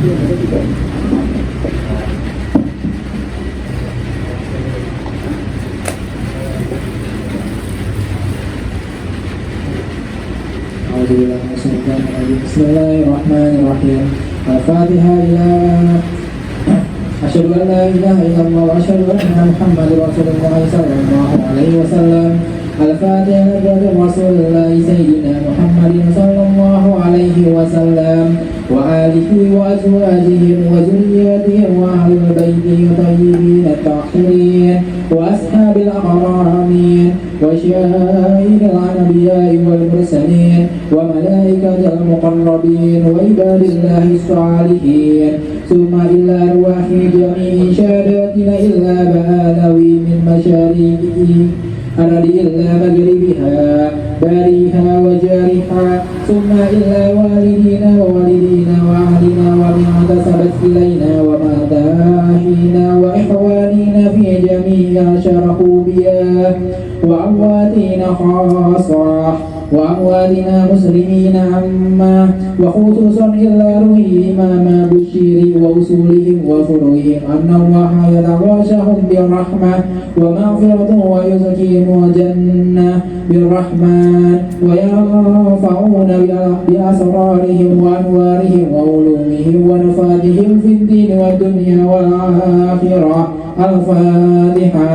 Bismillahirrahmanirrahim. Al-Fatihah. Asyhadu an la ilaha illallah wa asyhadu anna Muhammadar Rasulullah sallallahu alaihi wasallam. Al-Fatihah kepada Rasulullah Sayyidina Muhammadin sallallahu alaihi wasallam wa alihi wa azwajihim wa zurriyyatihim wa ahlil baiti tayyibin at-tahirin wa ashabil akramin wa syairil anbiya'i wal mursalin wa malaikatil muqarrabin wa ibadillahi salihin summa illa ruwahi jami'i syahadatina illa ba'alawi min masyariqihi أرادي إلا مغربها باريها وجارها ثم إلا والدينا ووالدينا وأهلنا ومن انتسبت إلينا وما داحينا وإخواننا في جميع شرحوا بها وأمواتنا خاصة وأموالنا مسلمين عما وخصوصا إلا روي إمام بشير وأصولهم وفروعهم أن الله يتغاشهم بالرحمة ومغفرة ويزكيهم وجنة بالرحمن وينفعون بأسرارهم وأنوارهم وعلومهم ونفاذهم في الدين والدنيا والآخرة. الفاتحة.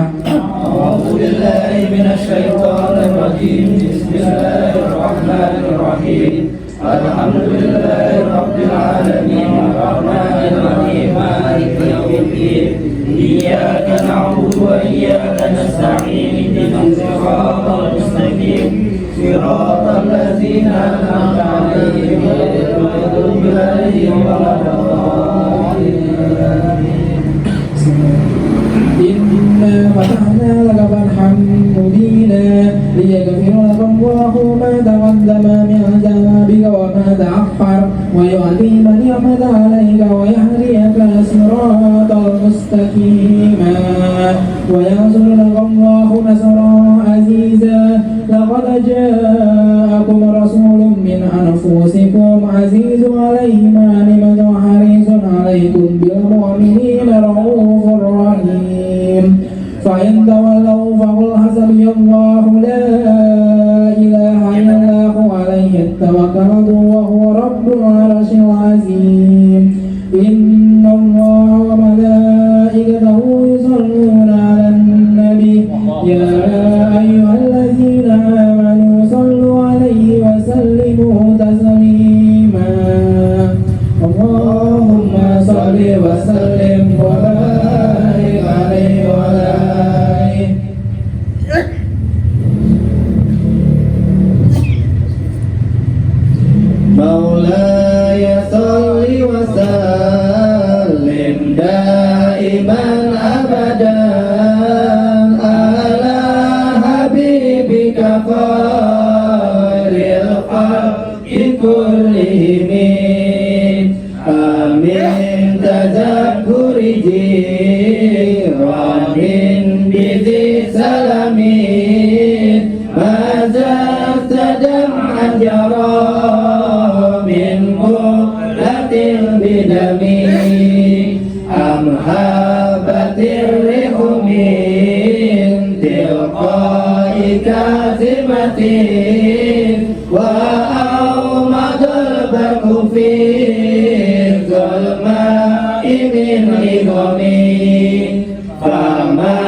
أعوذ بالله من الشيطان الرجيم. بسم الله الرحمن الرحيم. الحمد لله رب العالمين الرحمن الرحيم مالك يوم الدين إياك نعبد وإياك نستعين اهدنا الصراط المستقيم صراط الذين أنعمت عليهم غير المغضوب عليهم ولا الضالين. إنا فتحنا لك فتحا مبينا ليغفر لك الله ما تقدم من ذنبك وما تأخر ويتم نعمته عليك ويهديك صراطا مستقيما وينصرك الله نصرا عزيزا. لقد جاءكم رسول من أنفسكم عزيز عليه ما عنتم حريص عليكم بالمؤمنين رؤوف رحيم. فإن تولوا فقل حسبي الله لا إله إلا هو عليه توكلت وهو رب العرش العظيم. إن الله وملائكته يصلون على النبي يا أيها الذين آمنوا صلوا عليه وسلموا تسليما. اللهم صل وسلم وبارك عليه وعلى آله. مولاي صل وسلم دائما أبدا على حبيبك خير الخلق كلهم. آمين تذكر جيران بذي سلام ما زلت دمعا جرى من مهلة بدم أم هابت الريح من تلقاء كاظمة وأومض البرق في الظلماء من عظم. فما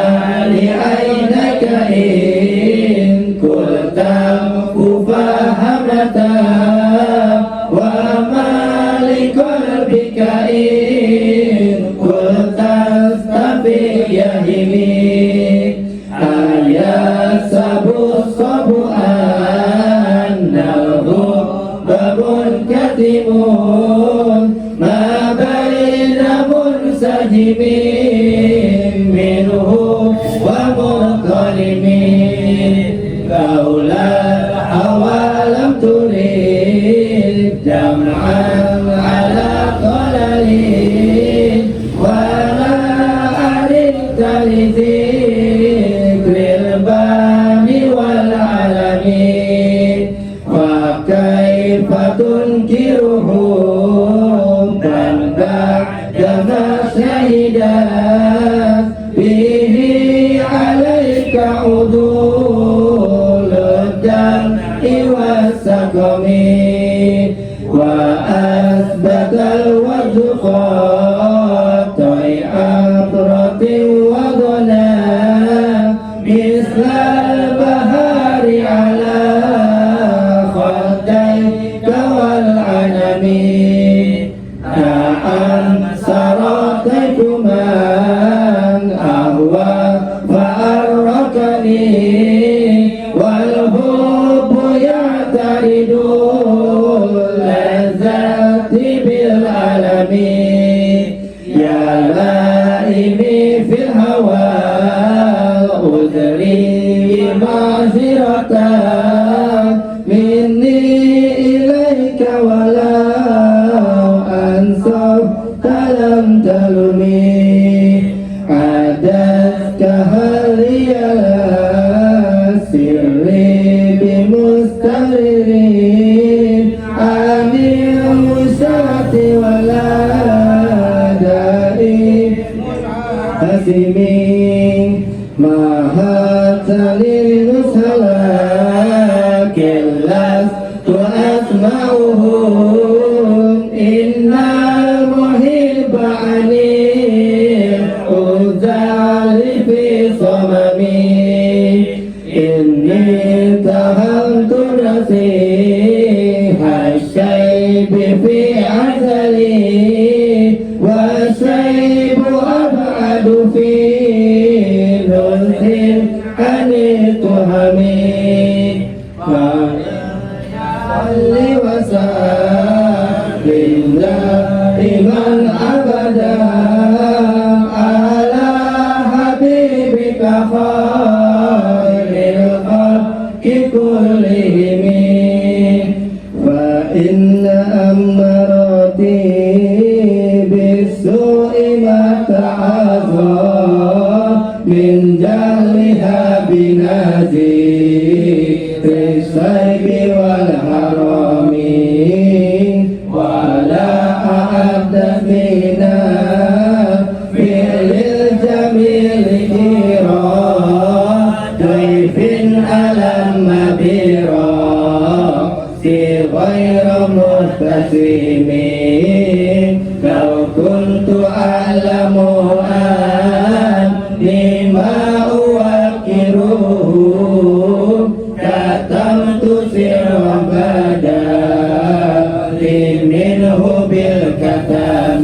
لعينك إن قلت فهمتا وما لقلبك إن قلت استفي يهمي. أيحسب الصبر أنه باب كتم ما بين منسجم منه ومنظلم. لولا الهوى لم تريد جمعا على قلل ولا أردت لذكر الباني والعالمين. وكيف تنكره من وأثبت الوجه خاطئ عطرة وضنا مثل البهار على خديك والعنم نعم سرقت من أهوى فأركني والحب يعترض اللذات بالألم يا لائمي في الهوى أدري معذرة مني إليك ولا أنصفت لم تلمي عدتك هل يا سري بمستمرين عن المساة ولا دائي حسمين ما هاتني النسل لكن لست أسمعهم إن المحب عني أزال في صممي إني اتهمت نصيح الشيب في عسلي والشيب أبعد في نزه عن تهمي صل وسلم دائما أبدا على حبيبك خير الخلق كلهم فإن أمرتي بالسوء ما تعظم من جهلها بنذير الشيب والحرام ولا أعد فينا فعل الجميل كرام ضيف ألم براسي غير مستسلم لو كنت أعلم أني ما أوكره كتمت سر بدالي منه بالكتم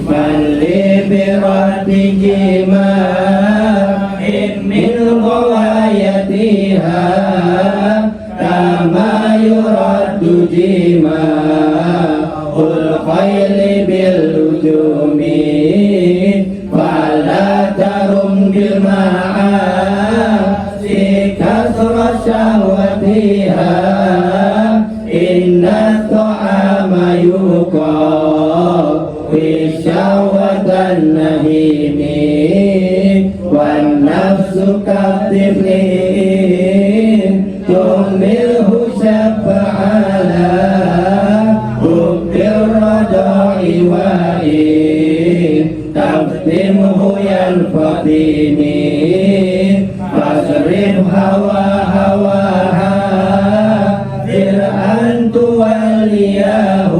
من لي برده ما من غوايتها كما يرد جماع الخيل باللجوم فلا ترم بالمعاصي كثر شهوتها إن الطعام يقوي الشهوة النهيم والنفس كالطفل تهمله شب على حب الرضاع وإن تقدمه ينفضم فاصرف هواها أن تولياه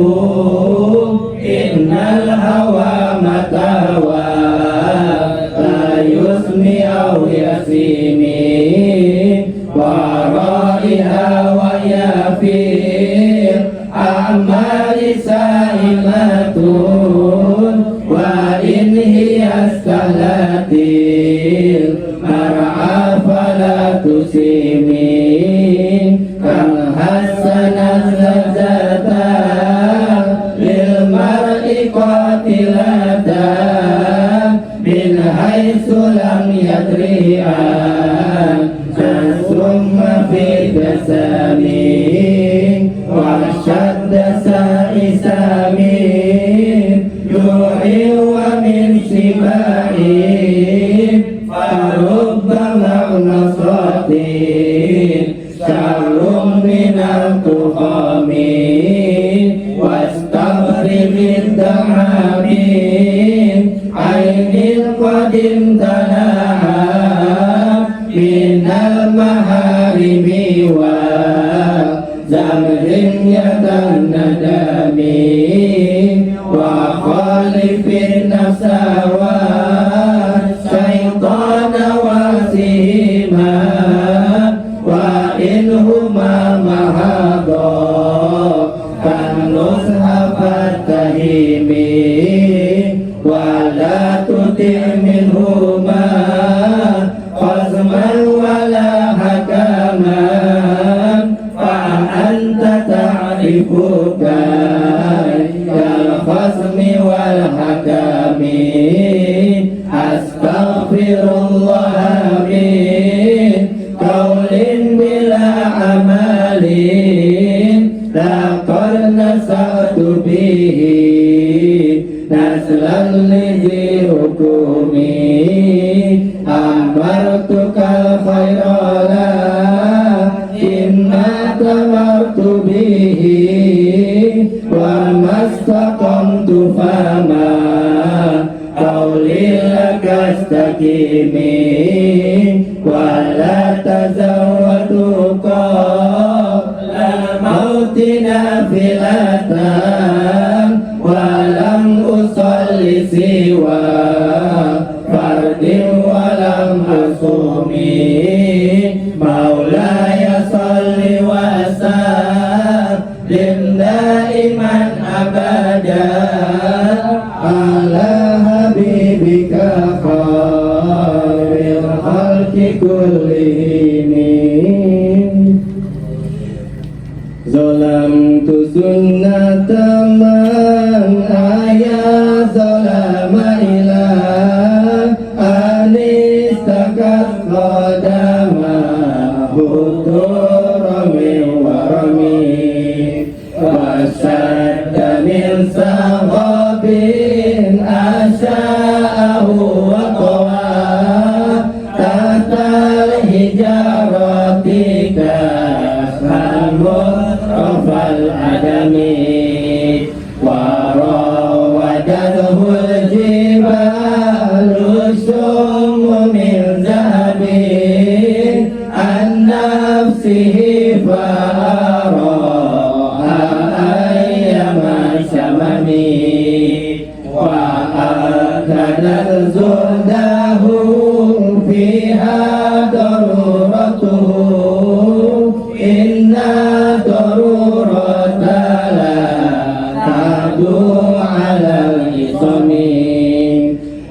إن الهوى متاوى لا يسمي أو يسيمي ورائها ويافير أعمال سائمة وإن هي استهلت المرعى فلا تسيمي كم حسن اللذة للمرء قاتلة من حيث لم يدري ثم في تسامي وشد سائسامي يوحي ومن سمائي فرب مغنصات شر من التخام واستغرب الدعام عين قد امتنعها من المحارم وزمر يتنعم آدم وخالف النفس والشيطان وسيما وإنهما محضا فالنصح فاتهم ولا تطع منهما خصما ولا حكما فأنت تعرف كالخصم والحكم أستغفر الله من قول بلا عمل لقد نسأت به نسلا لذي حكمي أمرتك الخير لكنما تمرت به وما استقمت فما قولي لك استقيمي ولا تزودت قبل الموت نافلة ولم أصلي سوى فرد ولم أصومي مولاي صل وسلم دائما أبدا على حبيبك خير الخلق كلهم ظلمت سنة من أحيا ظلم إلى أن استكت قدمه رمي ورمي وشد من سغب أشاءه وطوى تحت الحجارة كالمطرف الأدمي وراودته الجبال الشم من ذهب عن نفسه فأراها أيما شممي وأكدت زهده فيها ضرورته إن ضرورة لا تعدو على الإصم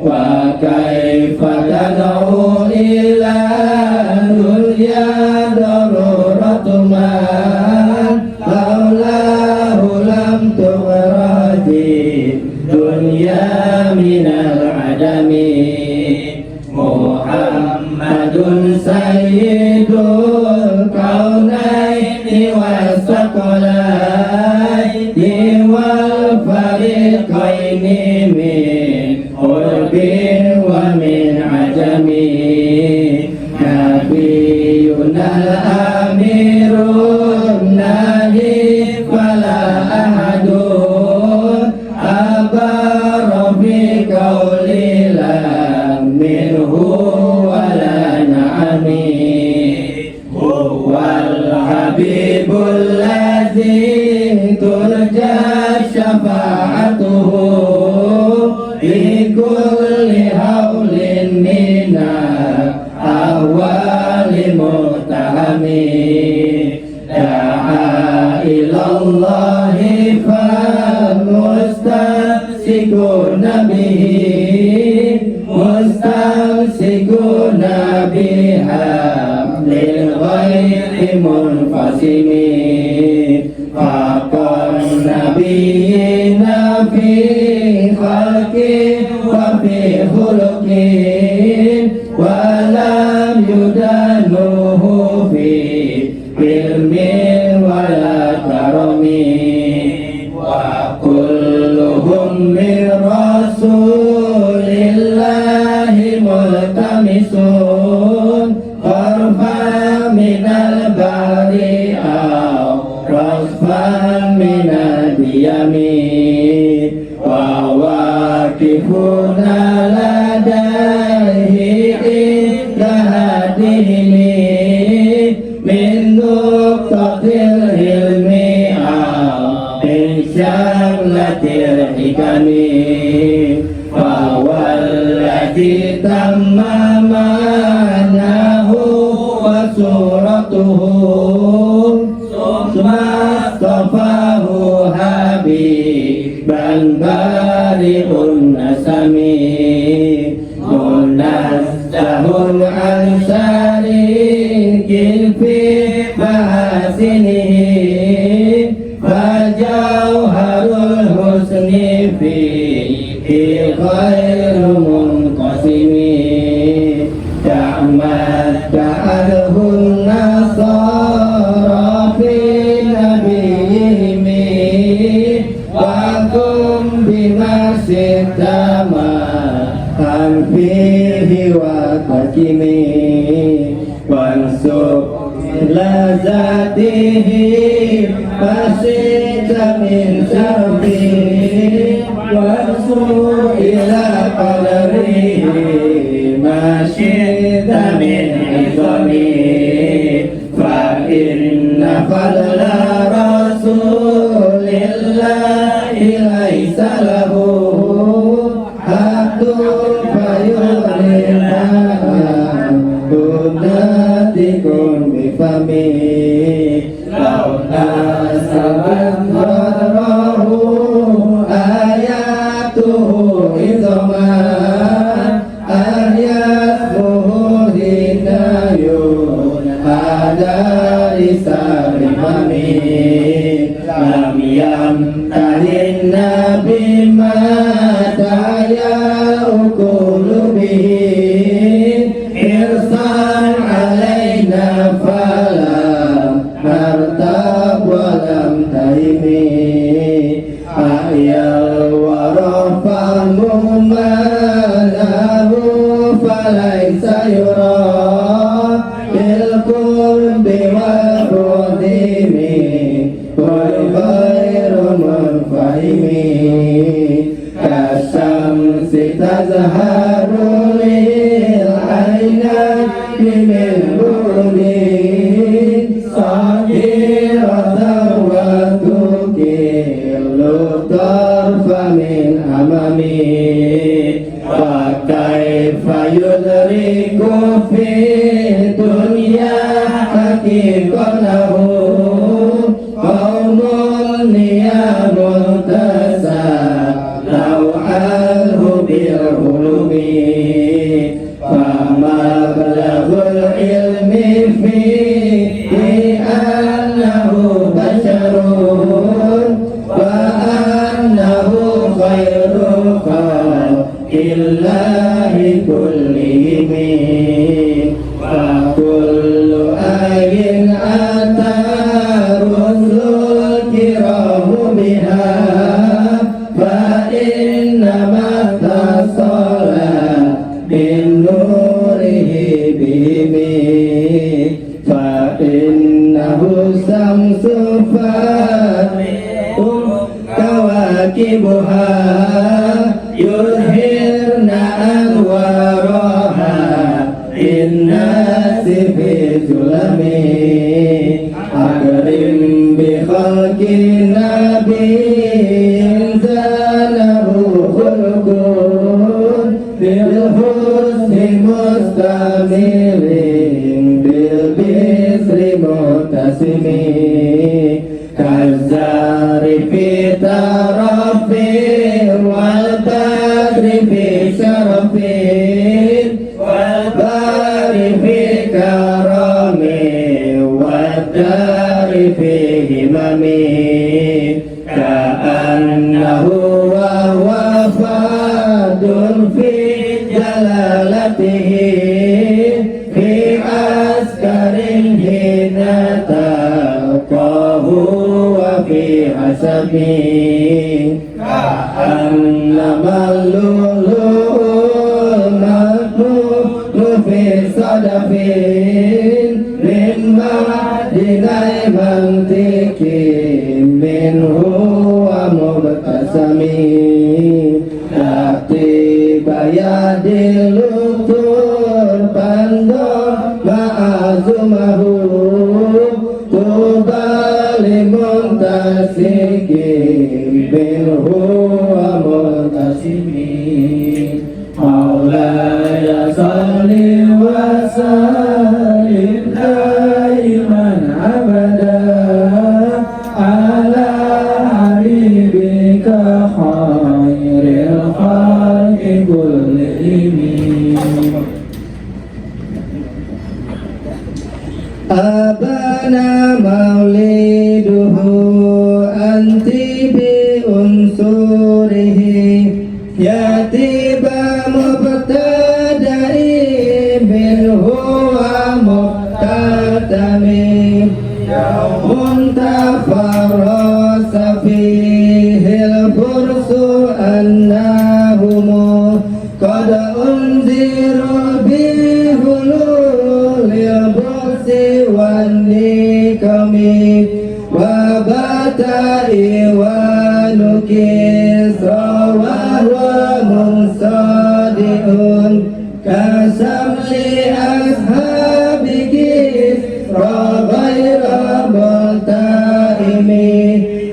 وكيف تدعو إلى الدنيا ضرورة ما لولاه لم تخرج الدنيا من العدم محمد سيد الكونين والثقلين والفريقين من قرب ومن عجم نبينا الأمير الناهي فلا أحد أبار في قول لا منه ولا نعمي هو الحبيب الذي ترجى شفاعته في كل هول من الأهوال متهم دعا إلى الله فالمستمسكون به مستمسكون بحبل الغير منفصم فوق النبيين في خلق وفي خلق ولم يدانوه في علم ولا كرم وكلهم من رسول الله ملتمسون غرفا من البحر أو رصفا من اليمين وواقفون لديه عند هديهم من نقطة العلم أو من syamlatil hikami fawallati tammamanahu wa suratuhu summa astafahu habiban bari'un nasami munazzahun an syarikin fi mahasinihi fajauharul husni fihi khairu munqasimi ta'mat ta'alhun nasara fi nabiyihimi wa kum bimasitama fihi wa takimi wansub lazatihi fasita min syarfihi wansub ila qadarihi masyita min izami fa inna fadla rasulillahi laisa lahu haqqun Bunatikun bifami launa saban warahu ayatuhu izoman ayatuhu hidayun adari sarimami lam yam tahin nabi mataya ukulubihi irsan alaina falam martab walam taimi ayal warafamu malahu falaysa yura bilkum biwarudimi wal khairu munfahimi kasyamsi tazharu من بردين صغيرة وتكل الطرف من أمامي وكيف يدرك في الدنيا حقيقته قوم نيام تسالوا عنه بالعلوم فمبلغ العلم فيه أنه بشر وأنه خير خلق الله كلهم وكل آي أتى رسل الكرام بها فإنما اتصل بنوره بهم فإنه شمس فاتح كواكبها يظهرن أنوارها للناس في ظلم أكرم بخلق نبي زانه خلق بالحسن مستمر بالبسر متسم كالزار في طرف والبدر في شرف والبار في كرم والدار في همم كأنه وهو فاد في جلالته في عسكر حين تلقاه وفي حسبه كأنما اللؤلؤ المكنون في صدف من معدن منطق منه ومبتسم طيب يد اللطف بندر معزمه طوبى لمنتسك منه ومنتسمين مولاي صل وسلم دائما أبدا على حبيبك خير الخلق كلهم أبانا مولده أنت بأنصره يتيب مبتدئ منه ومختتم يوم تفرس فيه الفرس أنهم قد أنذروا بهلول البؤس والنكم وبات إيوان كسرى وهو منصدئ كشمس أصحاب كسرى غير ملتئم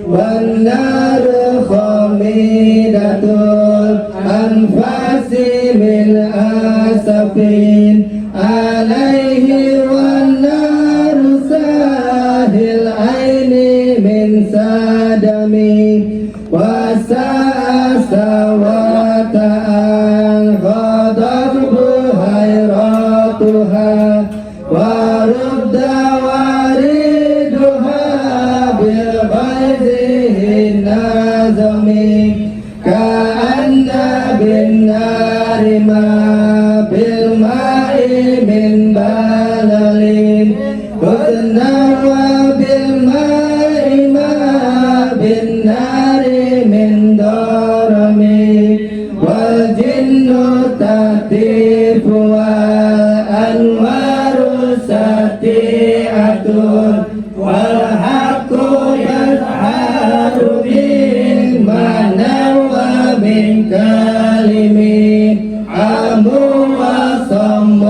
والنار خامدة الأنفاس من أسف عليه والنار ساهي العين من سدم وساء أن غضت بهيراتها ورد واردها بالغيظ النازم كأن بالنار ما بالماء من بلل حزنا وبالماء ما بالنار من ضرم والجن تهتف والأنوار سطيعة والحق يسحر بالمعنى ومن كلمه عمو وصم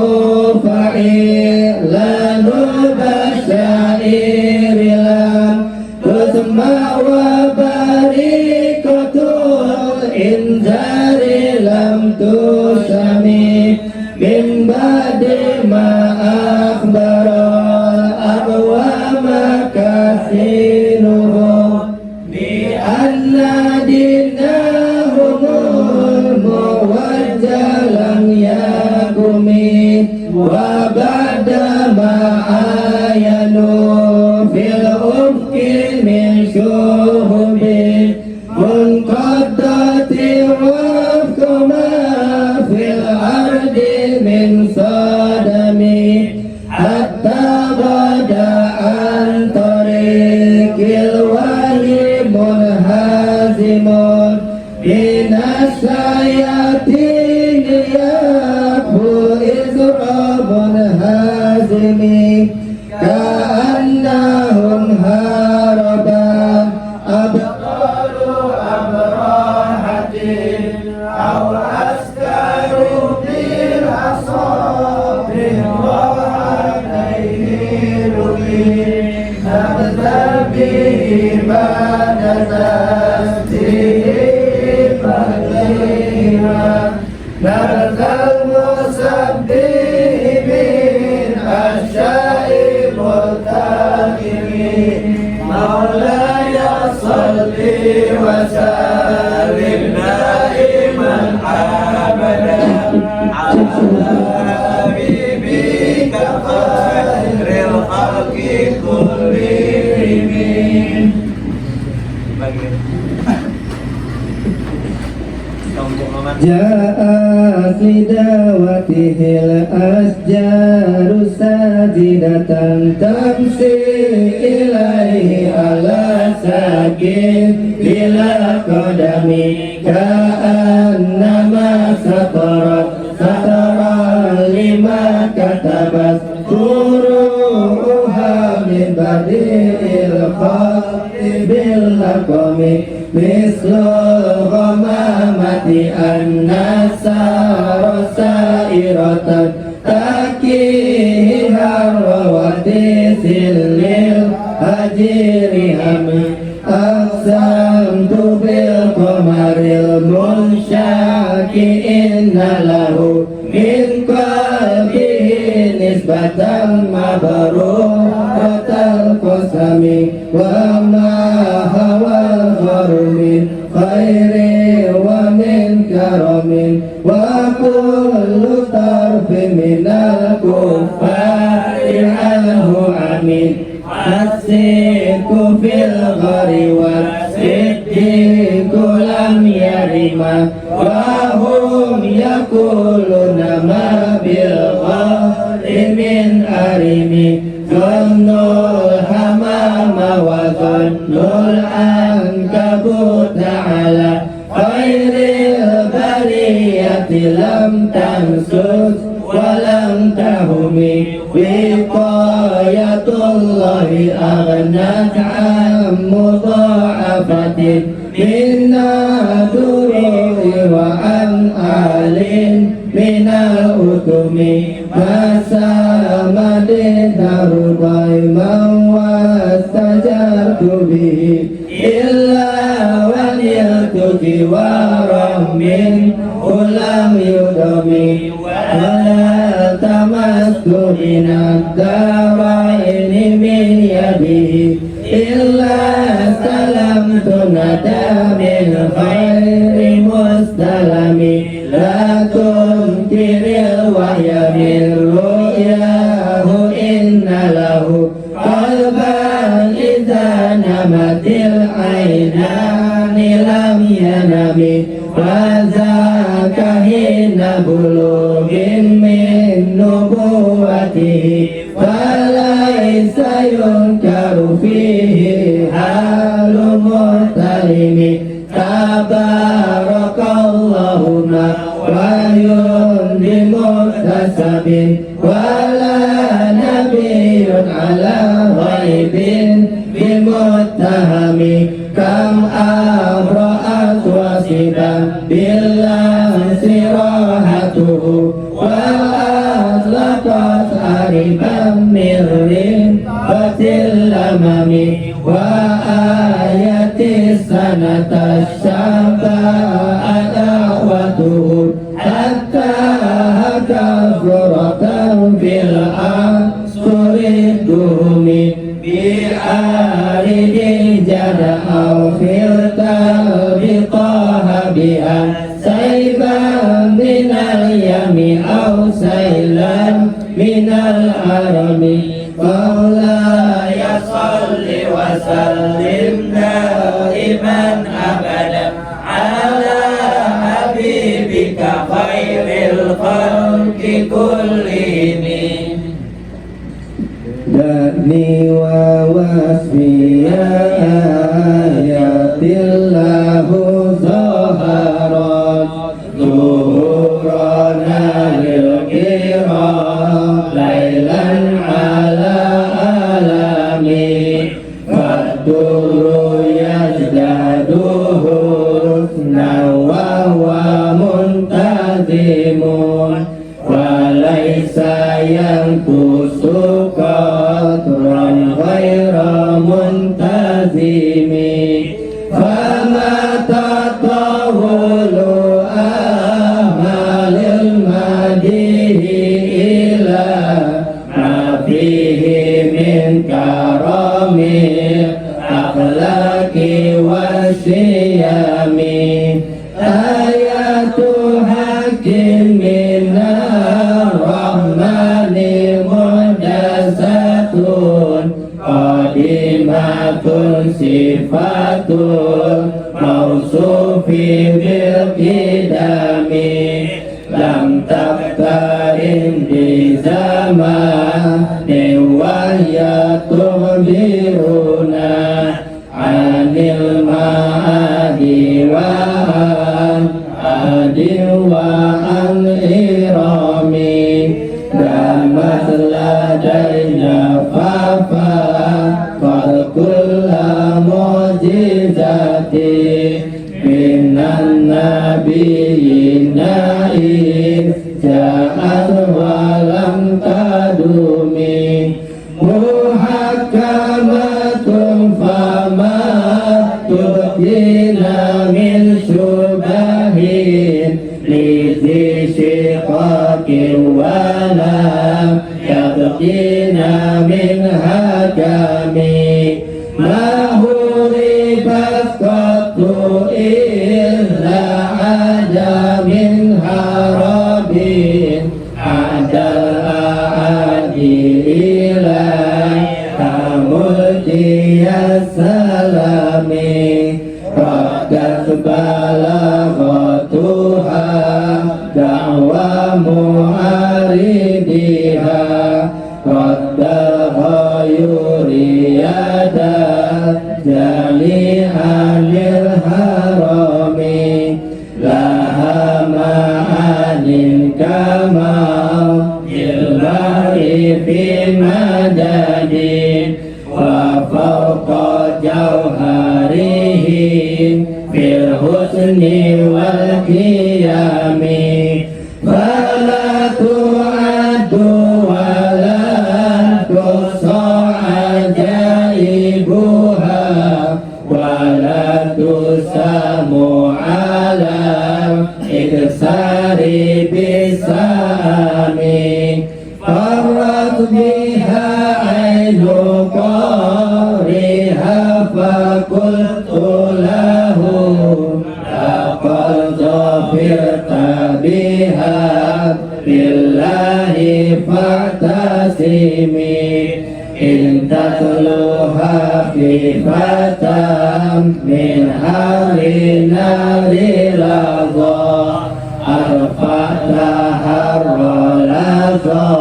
فعيلان بشائر لم تسمع وبريكة الإنذار لم تسمع من بعد ما أخبر الأقوام كثيره بأن دينهم الموجه لم يقم وبعد ما عاينوا في الأفق من شهب منقضة وفق ما في الأرض من صدم حتى بدا عن طريق الوحي منهزم من الشياطين يكفو إزراب منهزم كأنهم هربا أبطال أبراحة أو أسكر بالأصاب وعليه نبذل به بعد تسديه فقيرا نبذل مسبه من أشياء ملتقم مولاي صل وسلم دائما أبدا على حبيبك خير الخلق كلهم. جاءت لدعوته الأشجار ساجدة تمشي إليه على ساكن بلا قدم كأنما سطرت لما كتبت فروعها من بديع الخلق باللقم مثل الغمامة النسار سائرة تكيها الرواتيس للهجير هم أقسمت inna lahu min qalbihi nisbatan mabruratal qasami wa ma hawal min khairi wa min karamin wa kullu tarfi minal kuffari anhu amin. As-sidqu fil ghari was-siddiqu lam yarima wa hum yaquluna ma bil ghari min arimi dhannul hamama wa dhannul ankabut ala khairil bariyati lam tamsus wa lam tahumi wiqayatullahi aghnat an mudha'afatin minna dururi wa an alin minal utumi masamadin darudai man wastajartu bihi illa waniltu jiwaram min ulam yudami wala tamastu minad daraini min yadihi illa salamtu nada min khairi mustalami la tunkiril wahya min ru'yahu inna lahu qalban idza namatil aynani lam yanami wa zaka hina bulughin min nubuwatihi falaysa yunkaru fihi halu muhtalimi tabarakallahu ma wa yun muhtasabin wala nabiyyun ala ghaibin bimuttahami kam abra'at wasiban billah sirahatuhu wa atlaqat ariban mirrin batil lamami wa ayati sanata syaba'at akhwatuhu hatta hakafuratan fil asuri duhumi bi'aridin jada au khiltal biqaha bi'an saiban minal yami au sailan minal arami Maulaya salli wa sallim daiman abadan ala habibika khairil khalqi kullihim Dani wa wasfiya ayatillahu zaharat zuhurana lil kiram laylan ala alami faduru yazdadu husna wa huwa muntazimun walaysa yanqusu qadran ghaira muntazimi fama tatawulu amalil madihi ila ma fihi min karamil akhlaqi wa siyami ayatu hakim minar rahmani muhdasatun qadimatun sifatun mausufi bil qidami lam tabtarin di zaman dewaya tuhbiruna anil ma'adi wa adil wa an irami damat ladainya fafa falkulla mujizati minan nabiyina ja'at walam tadumi muhakamatun fama tubhina min syubahin لذي شقاق ولا يبقينا منها كامي ما هربت قط إلا عاد منها ربي عاد الأعادي إليك ملتي السلام قد بلغتها دعوى معارضها ردها يريد جميعا للهرم لها معان كما بالبر في مدد وفوق جوهره في الحسن والقيام فلا تعد ولا تحصى عجائبها ولا تسام على إكسار بسام فرت بها عين قارها فقلت له لقد ظفرت بها بالله فاعتصمي إن تتلوها خيفة من حر نار لظى أرفعتها الرلظى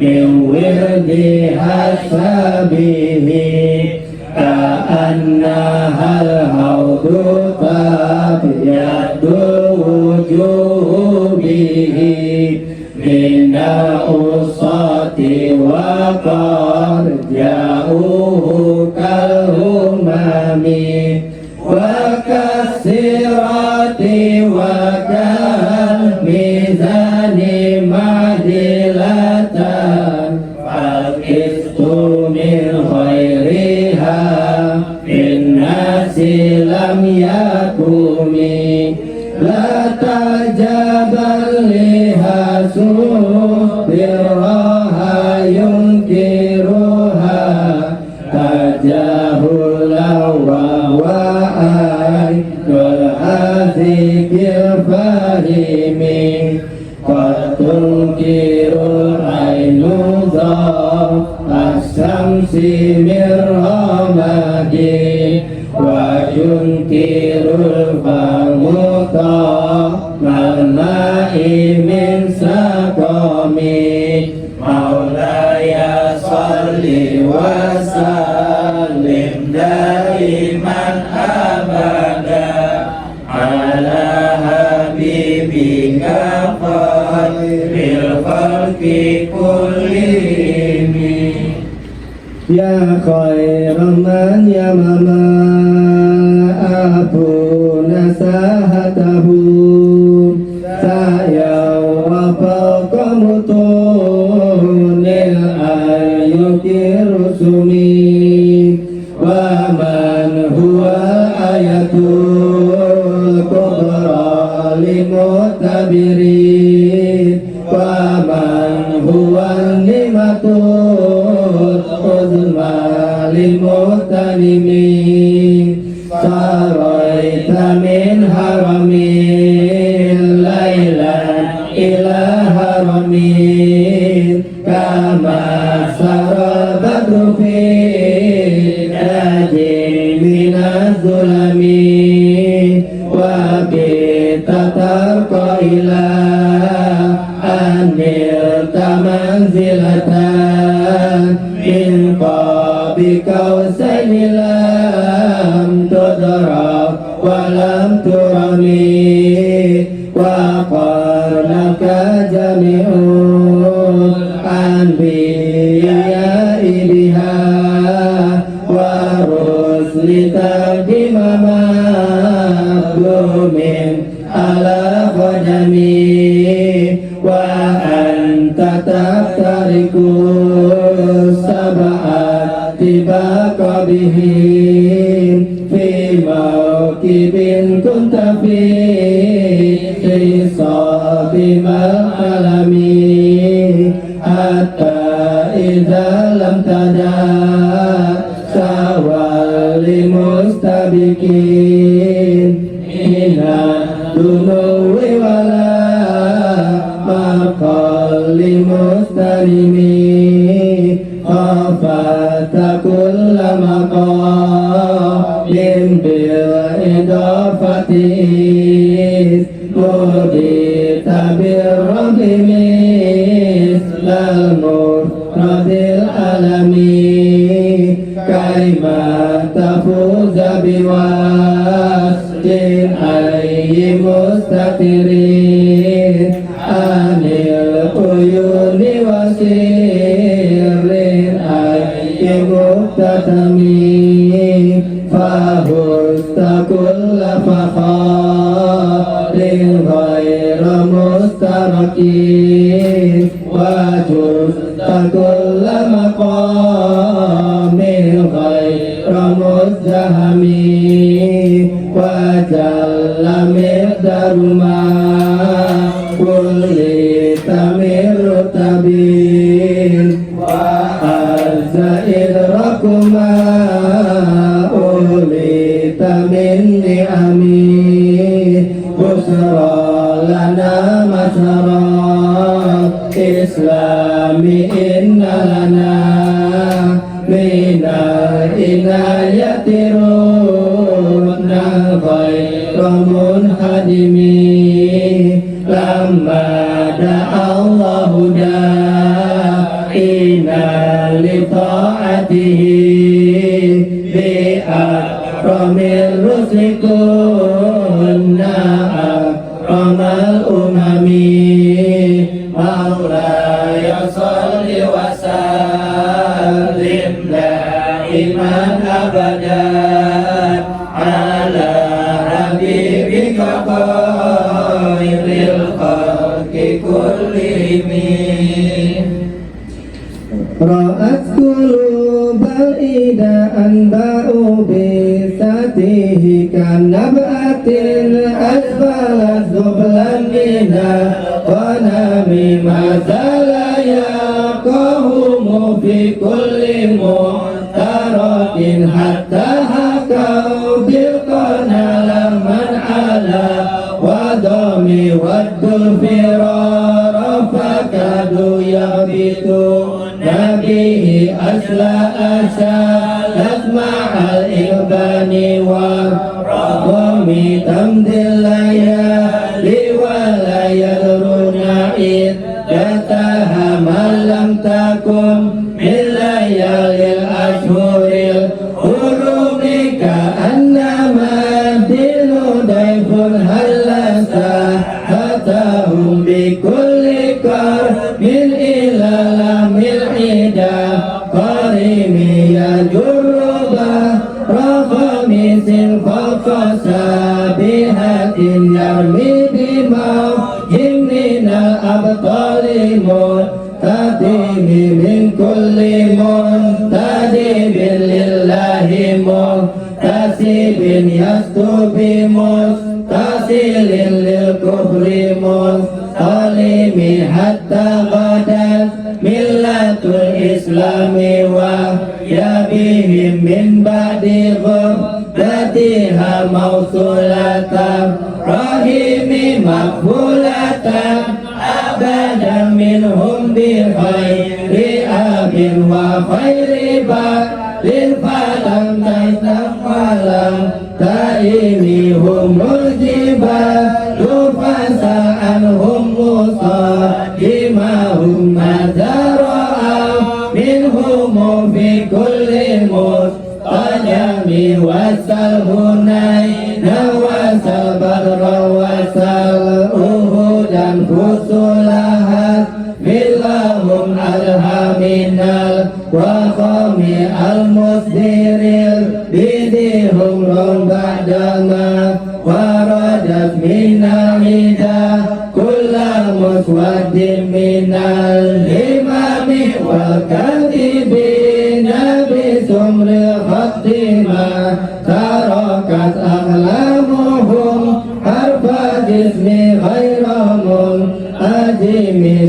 من وردها الشبيه كأنها الحوض قد يدو وجوه به من الأوساط وقد جاءوه كالهمم وكالصراط وكالميزان معدلة فالقسط من غيرها في الناس لم يكن لا تعجبا لها سبرها ينكرها تجاهلا ووعي كالهاتف الفاهم قد تنكر العين ضوء الشمس من رمادي وينكر الفم طعم الماء من سقمي مولاي صل وسلم دائما أبدا على حبيبك خير الخلق كلهم يا خير من يمم أبون ساهته سعيا وفوق متون الآية رسمي ومن هو آية الكبرى لمعتبرين ومن هو النعمة العظمى للمغتنمين سريت من حرمي ليلا إلى حرمي كما سرى بدر في ناجي من الظلم وبت ترقى إلى أن نلت منزلة من قاب قوسين لم تدرك ولم ترمي وقرنك جميع الأنبياء بها ورسل تقدم مظلوم على قدمي وأنت تفترق السبعة طباق به في موكب كنت في خصاب العالم حتى إذا لم تدع سوى لمستبكين من الدنو ولا مقال لمستلمين خافت كل مقام بالإضافة مردت بالرب مثل المفرد العالمي كيما تفوز بواسط أي مستترين عن العيون وسر أي مكتتمين فهزت كل فخار غير مستركين وجزت كل مقام غير مزدهم وجل مقدار ما كلت من رتبين وأعز إدراك ما أوليت من نعمي بشرى لنا مسرى إسلام إن لنا من العناية ركنا غير منهدم لما دعا الله داعينا لطاعته بأكرم الرسل كنا أكرم الأمم مولاي صل وسلم دائما أبدا على حبيبك خير الخلق كلهم رأت قلوب الإذا أنبأ بذاته كنبأة أسفلت ذبلا من الغنم ما زال يلقاهم في كل مفترق حتى حكوا بالقنا لمن على وضم والدفرار فكادوا يغبطون به أسلا أشالت مع الإغبان والرغم تمضي الليالي ولا يدرون عدتها من لم تكن من ليالي الأشهر الحرم كأنما الدين ضيف هل ساحتهم بكل كرب إلى لم العدا قريم يجر بحر خميس فوق سابحة يرمي بموج من الأبطال منتدم من كل منتدب لله منتسب يسطو بمتصل للكفر مصطلم حتى غدت ملة الإسلام وهي بهم من بعد غربتها موصولة رحيم مقبولة أبدا منهم بخير أب وخير بل فلم تستقبل تائم هم الجبال فسألهم مصادمهم ماذا رأوا منهم في كل مستجم وسل هنينا وسل بدرا وسل أهودا فصلها باللهم ألها من الوخم المصدر بدهم بعدما وردت من الهدى كل مسود من الهمم والكاذبين بسمر الخط ما تركت أقلامهم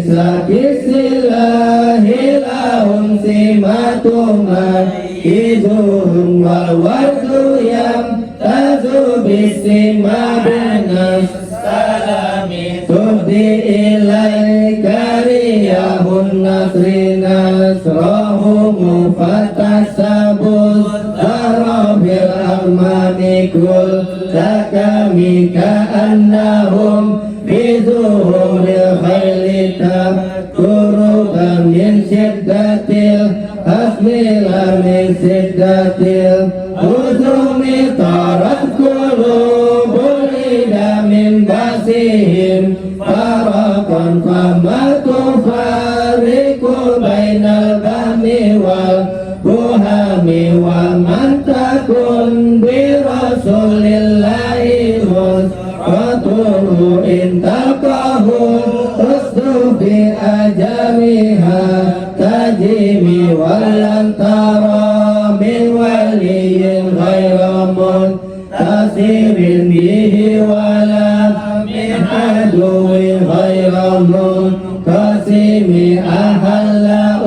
Bismillahirrahmanirrahim Simatuman Izuhum wal wardu yang tazu bismillahi salami Tuhdi ilai kariyahun nasri nasrohu fatasabut Darafil armanikul takami ka'annahum bizuhuril khailitab Kuruban min syiddatil hasmila min syiddatil Uzumi tarat kulubul ida min basihim Farakan famatu fariku bainal bahmi wal buhami Wa mantakun bi rasulillahi Ratuhu intakahu Rusdu bi ajamiha Tajimi walantara min waliyin ghairamun Tasirin bihi walam min aduwin ghairamun Kasimi ahalla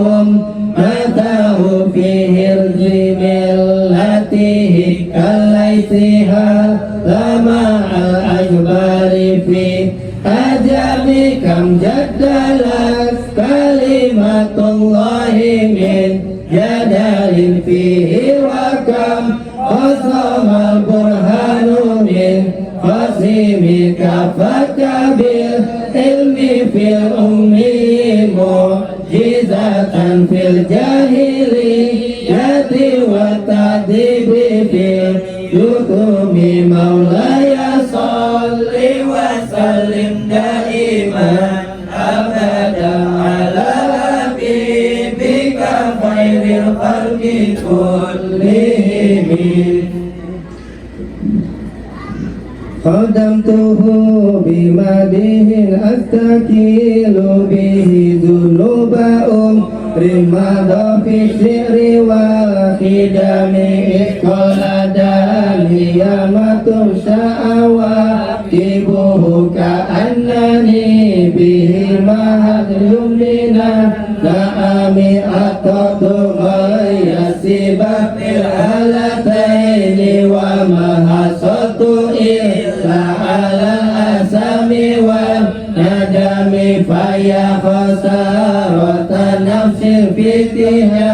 matahu fi hirzi millatihi Kalaisiha lama al-ajbari fi ajami kam jaddalas kalimatullahi min jadalin fihi wa kam qasamal burhanu min qasimi kafakabil ilmi fil ummi mu'jizatan fil jahiliyati wa ta'dibi fil yukumi maulaya salli wa sallim daiman abadan ala habibika khairil khalqi kullihim Qadamtuhu bimadihin astakilu bihi dhunuba'um Rimada fi syiri wa khidami Iqaladani yamatum sya'awa Kibuhu ka'annani bihi mahad yumlina Na'ami atatu ghayasibah fil alataini Wa mahasatu ala asami wal nadami faya khasarata nafsin fitiha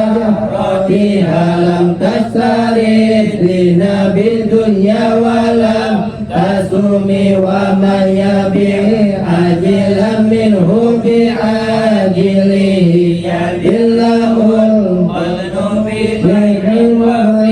lam tasarid lina bidunya walam tasumi wa mayabi ajilan minhu bi'ajilihi yadillahul qalnubi bi'in wa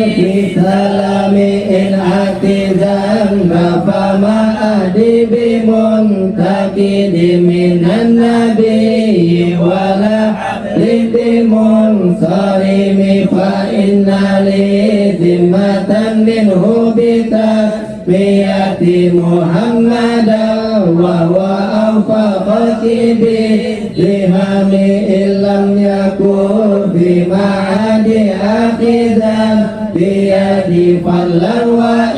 salami in atizan Fama adibi muntakidi minan nabi Wala hablibi munsarimi Fa inna li zimmatan minhu bitasmiyati Muhammadan Wa huwa awfa khalqibi Lihami illam yakun Bima'adi akhizan Biyadi fallan wa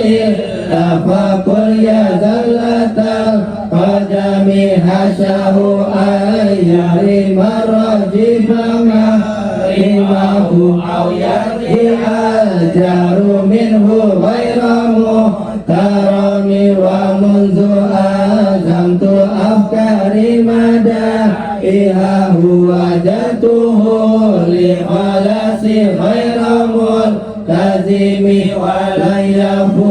Tafakul ya zallatal qadami hasyahu ayyari marajibama imahu au yari aljaru minhu ghairamu tarami wa munzu azamtu afkari mada iha huwa jatuhu li khalasi ghairamun tazimi walayafu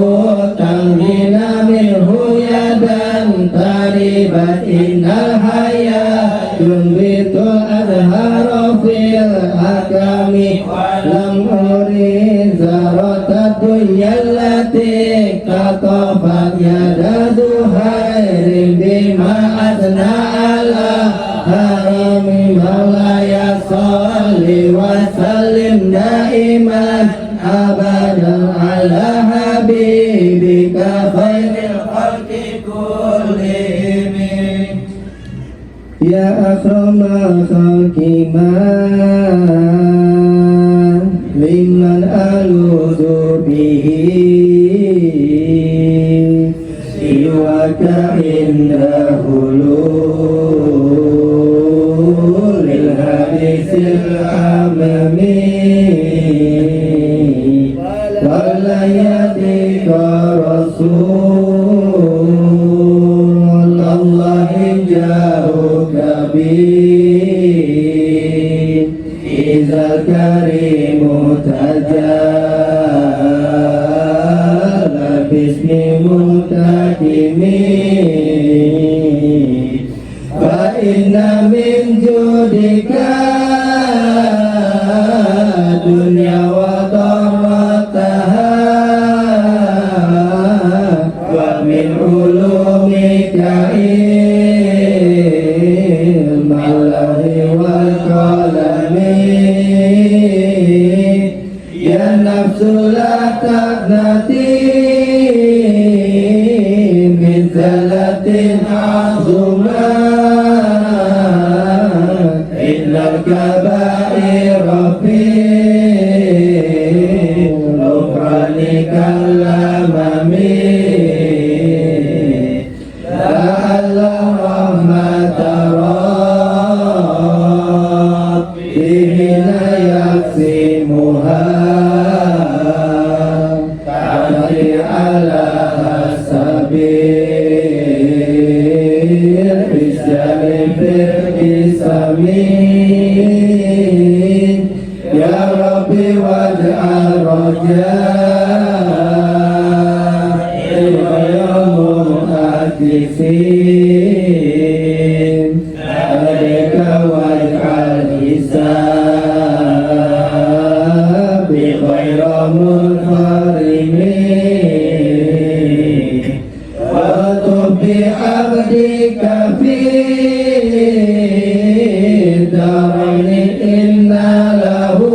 tanghina minhu yadan taribat innal haya tunbitul adhara fil akami walam uri zarata dunyallati katafat yadadu hayrin bima adna ala harami maulaya salli wa sallim daiman abadan ala habibika khairil khalqi kullihim ya akramal khalqi man liman aludu bihi siwaka indahulu anisil amami walayati rasul Allah jauh kabir izal karimu tajal bismi mutakimi fa inna min judika dunya wa darataha wa min ulumika ilmallahi wal qalami ya nafsu la taqnati min zalatin azuma innal kabaira fi ghufranikal lamami la'alla rahmatara bihina yaksimuha ta'ati ala hasabil bisyamin firqisamin ya Rabbi waj'al raja'i ghayamul akisin alaika waj'al hisabi ghayramul harimin wa tubi abdika fi darani inna lahu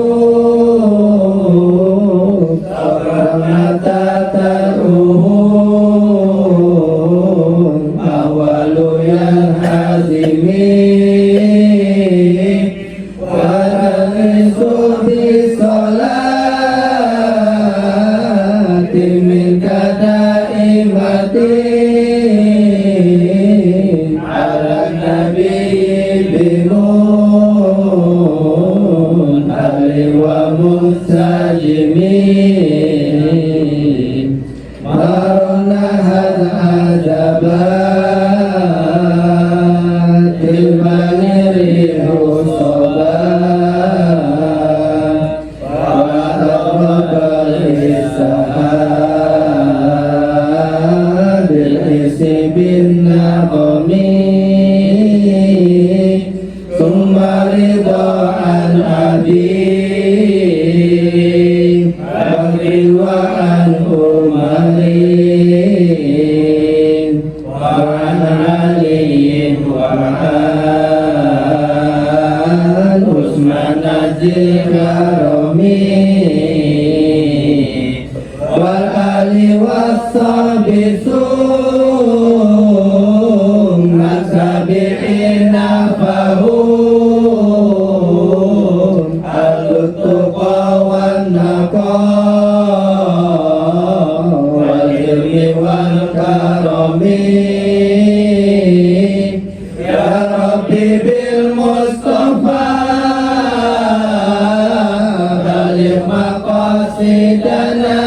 rahmata taruhun awalu yang hazimi wa nanisu bi salati min kadaimatin ala nabi binun ali wa musajimin marona hadabat ilmaniri rusobat wa taqabbal hisab bil isi bin naqmi summa ridhaan abi wa an umarin wa an aliyin wa an usman azikaromi wal ali wassabi summa sabi'ina fahum al-tuqa wan naqa wal ilmi wal karami ya Rabbi bil Mustafa baligh maqasidana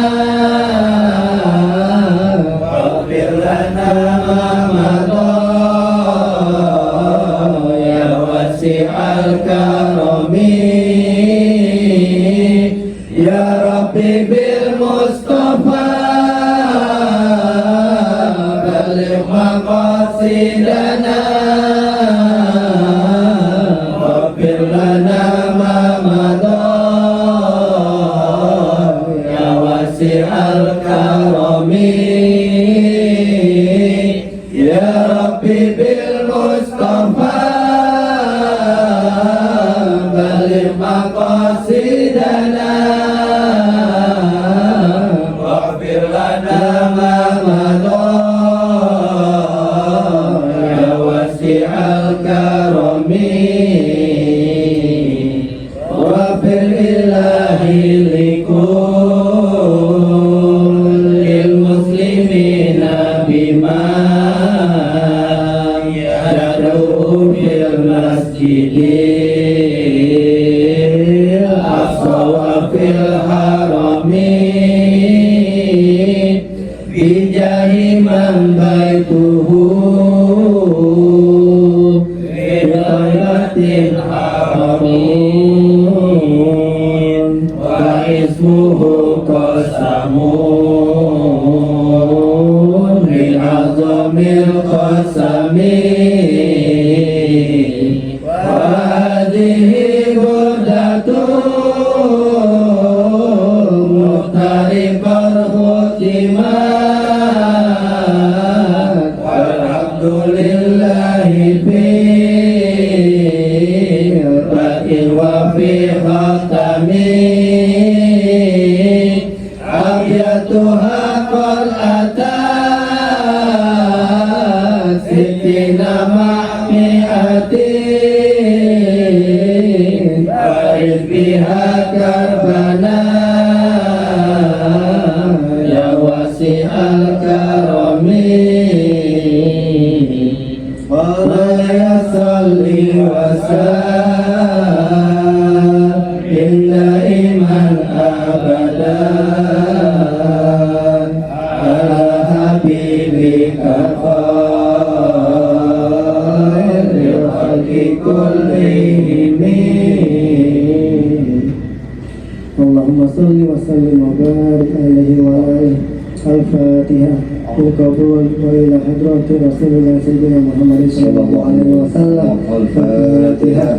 waghfir lana ma madha ya wasi'al karami ya Rabbi bil Mustafa baligh maqasidana waghfir lana ma madha ya wasi'al karami ya Rabbi bil Mustafa baligh maqasidana waghfir lana ma madha ya wasi'al karami wa fil ilahi likullil muslimina bima yad'u fil masjidi baituhu fi lailatil haramin wa ismuhu qasamun li azamil qasami wa hadhihi burdatun muhtarifal khutimat walhamdulillahi fil ba'il wa fi khatami abiyatuha qal atat sittina ma'mi'atin ba'id biha karbana ya wasi'al karami wa ya salli wa sallim daiman abadan ala habibika khairil khalqi kullihim. Allahumma salli wa sallim wa barik alaihi wa alihi. Al-Fatiha. Al-Qabul wa ila hadrati Rasulullah Sayyidina Muhammad sallallahu alaihi wasallam. Al-Fatiha.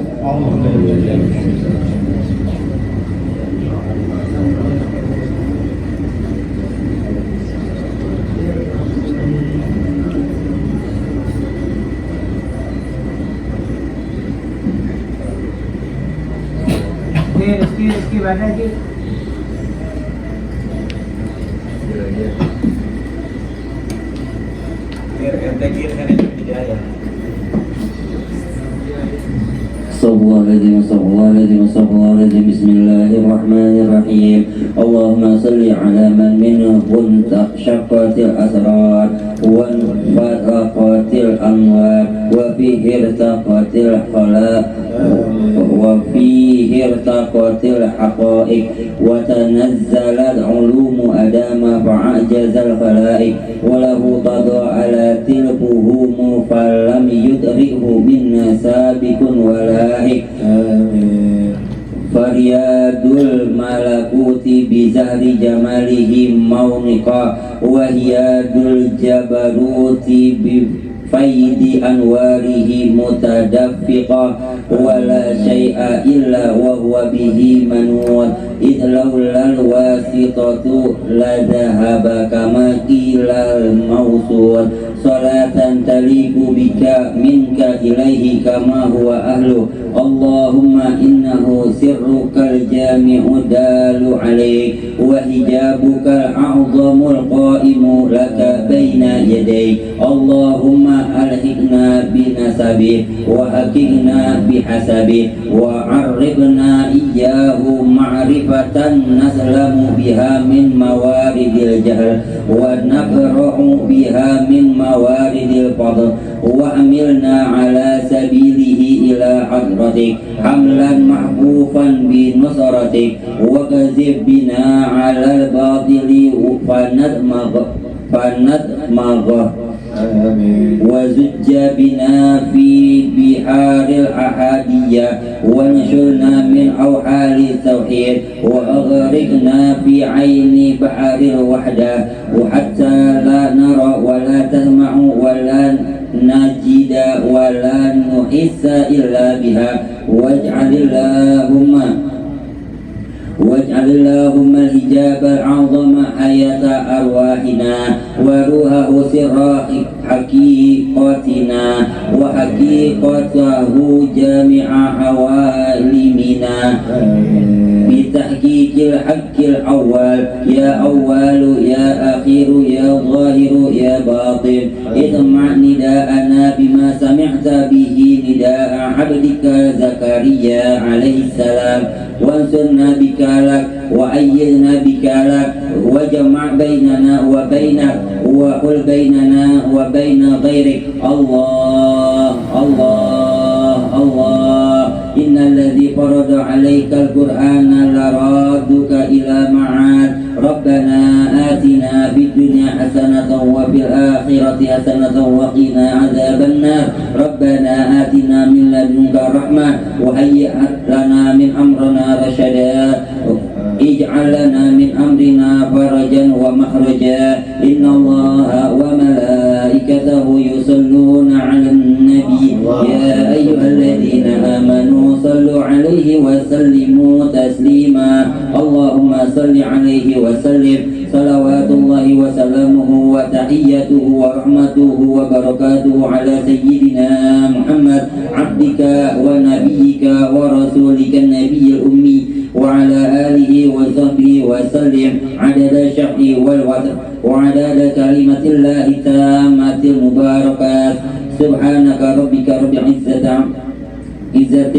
Rizki mana lagi? Astagfirullahaladzim. Bismillahirrahmanirrahim. Allahumma salli ala man minhum takshaqqatil asrar wa faraqatil anwar wa fihi irtaqatil khalaq wa fihi irtaqatil haqa'iq wa tanazzalat ulumu adama fa'ajazal khalaiq wa lahu tada'alatil buhumu falam yudrikhu minna sabiqun walaik. Faryadul malakuti bizahri jamalihi maunika wa hiyadul jabaruti faidi anwarihi mutadaffiqa wa la syai'a illa wa huwa bihi manun idlaulal wasitatu la dhahaba kama qilal mausul salatan taliku bika minka ilaihi kama huwa ahlu. Allahumma innahu sirrukal jami'u dalu alaik wa hijabukal a'zamul qa'imu laka baina yaday. Allahumma alhiqna binasabi wa hakikna bihasabi wa arifna iyyahu ma'rifatan naslamu biha min mawaridil jahl wa nabra'u biha min mawaridil fadl wa amilna ala sabilihi ila hadratik hamlan mahbufan bi nusratik wa kazib bina ala al-batili fanadmagh wa zujja bina fi biharil ahadiyah wa nashurna min awhali tauhid wa aghrikna fi aini baharil wahdah wa hatta la nara wa la tasma'u wa la najida wa la nuhissa illa biha waj'alillahumma al-hijabal a'zama hayata arwahina wa ruhahu sirra haqiqatina wa haqiqatahu jami'a hawalimina bitahqiqil haqqil awwal ya awwalu ya akhiru ya zahiru ya batin idma' nida'ana bima sami'ta bihi nida'a abdika Zakaria alaihi salam wansurna bikalak wa ayyidna bikalak wa jama' bainana wa bainak wa hul bainana wa baina ghairik. Allah Allah Allah innal ladzi farada 'alaikal qur'ana laraduka ila ma'ad rabbana آتنا في الدنيا حسنة وفي الآخرة حسنة وقنا عذاب النار ربنا آتنا من لدنك رحمة وهيئ لنا من أمرنا رشدا اجعل لنا من أمرنا فرجا ومخرجا إن الله وملائكته يصلون على النبي يا أيها الذين آمنوا صلوا عليه وسلموا تسليما اللهم صل عليه وسلم صلوات الله وسلامه وتحيته ورحمته وبركاته على سيدنا محمد عبدك ونبيك ورسولك النبي الأمي وعلى آله وصحبه وسلم عدد الشهر والوتر وعدد كلمة الله التامة المباركات سبحانك ربك رب العزة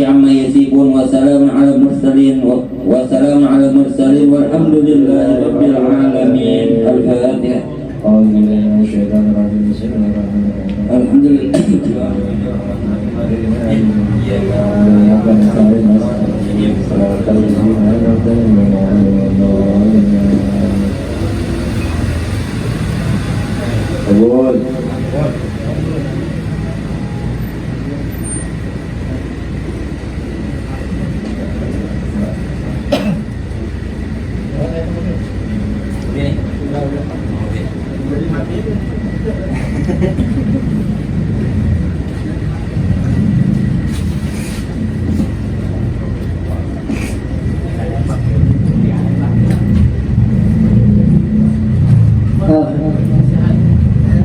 عما يصفون وسلام على المرسلين والحمد لله رب العالمين الفاتحة الحمد لله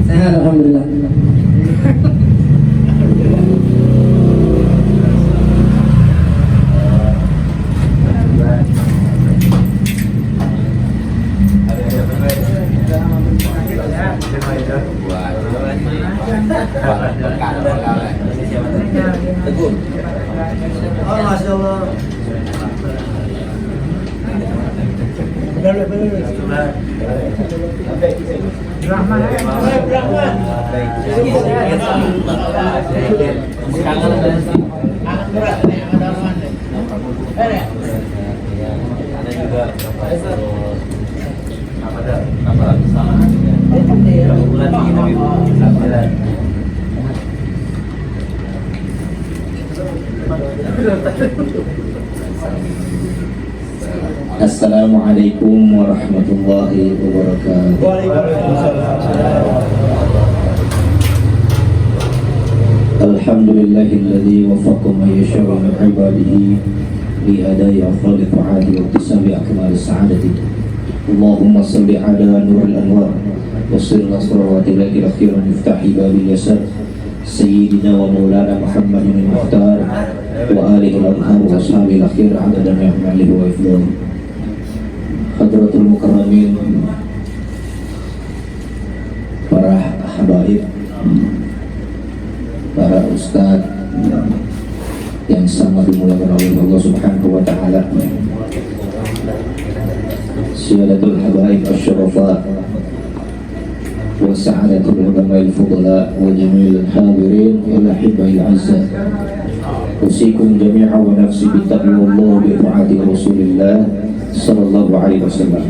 Sehat alhamdulillah. Oh, Masya Allah. Assalamualaikum warahmatullahi wabarakatuh. Alhamdulillahilladzi waffaqa man yasha'u min 'ibadihi li adai afdali ta'ati wa iktisabi akmali sa'adati. Allahumma salli ala nuril anwar wa sirri asrarati laki akhiran iftahi babil yasar Sayyidina wa maulana Muhammadin al-Mukhtar wa alihi al-anhar wa ashabil akhir adada ni'malihi wa ifdal. Hadratul Mukarramin, para habaib, para ustadz yang sangat dimuliakan oleh Allah Subhanahu wa Ta'ala, Siyadatul Habaib Asy-Syurafa wa Sa'adatul Ulama'il Fudala wa Jamilul Hadirin ila Hibbail Azza. Usikum jami'a wa nafsi bitaqwallah bi ta'ati Rasulillah sallallahu alaihi wasallam.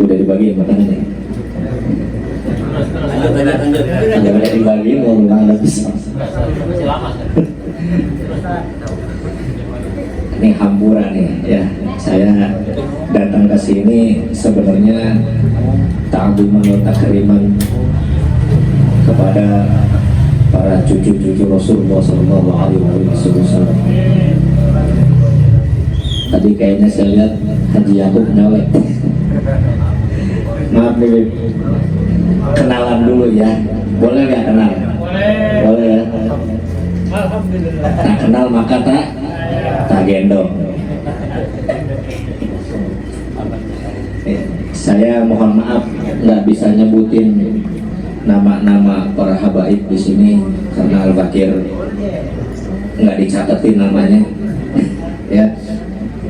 Udah dibagi makanannya. Udah dibagi mau habis. Ini hamburan nih ya. Saya datang ke sini sebenarnya ta'ziman wa takriman kepada para cucu-cucu Rasulullah sallallahu alaihi wasallam. Tadi kayaknya saya lihat Haji Yakub nyolek. Maaf nih, kenalan dulu ya. Boleh nggak kenal? Boleh ya. Alhamdulillah. Tak kenal maka tak gendong. Saya mohon maaf nggak bisa nyebutin nama-nama para habaib di sini karena Al-Fakir nggak dicatetin namanya. Ya.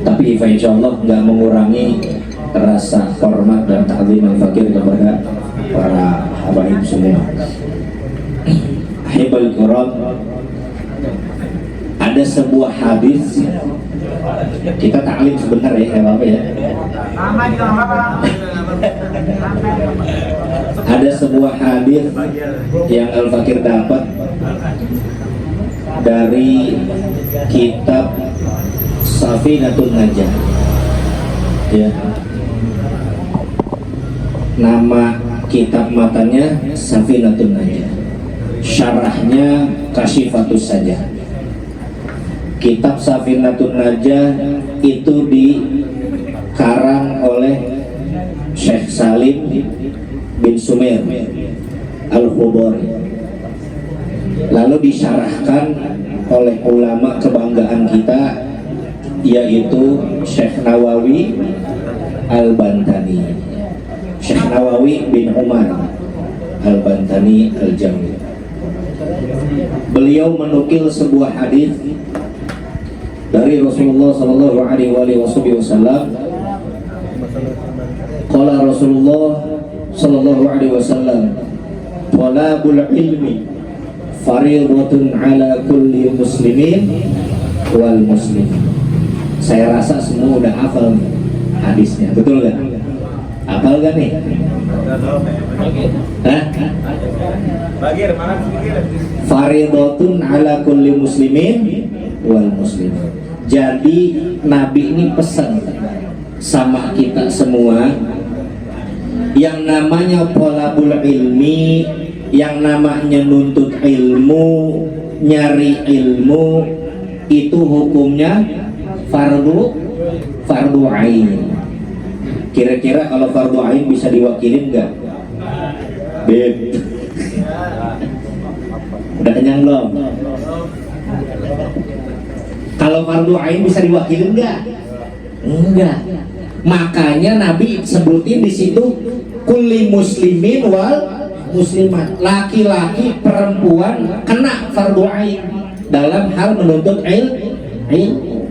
Tapi insya Allah nggak mengurangi rasa hormat dan ta'zim al-fakir kepada para habaib semua. Ahibul kiram, ada sebuah hadis, kita ta'lim sebentar ya, apa ya? Ada sebuah hadis yang Al-Fakir dapat dari kitab Safinatun Najah. Ya. Nama kitab matanya Safinatun Najah. Syarahnya Kasyifatus Sajah. Kitab Safinatun Najah itu dikarang oleh Syekh Salim bin Sumer Al-Khudari, lalu disyarahkan oleh ulama kebanggaan kita, yaitu Syekh Nawawi Al-Bantani, Syekh Nawawi bin Umar Al-Bantani Al-Jami. Beliau menukil sebuah hadis dari Rasulullah sallallahu alaihi wasallam. Qala Rasulullah sallallahu alaihi wasallam, "Talabul ilmi fariidatun ala kulli muslimin wal muslimin." Saya rasa semua udah hafal nih hadisnya, betul gak? Hafal gak nih? Hah? Fariidatun ala kulli muslimin wal muslimin. Jadi Nabi ini pesan sama kita semua, yang namanya thalabul ilmi, yang namanya nuntut ilmu, nyari ilmu, itu hukumnya fardu ain. Kira-kira kalau fardu ain bisa diwakilin nggak? Beb, udah kenyang belum? Kalau fardu ain bisa diwakilin nggak? Enggak. Makanya Nabi sebutin di situ kulli muslimin wal muslimat. Laki-laki, perempuan kena fardu ain dalam hal menuntut ilmu.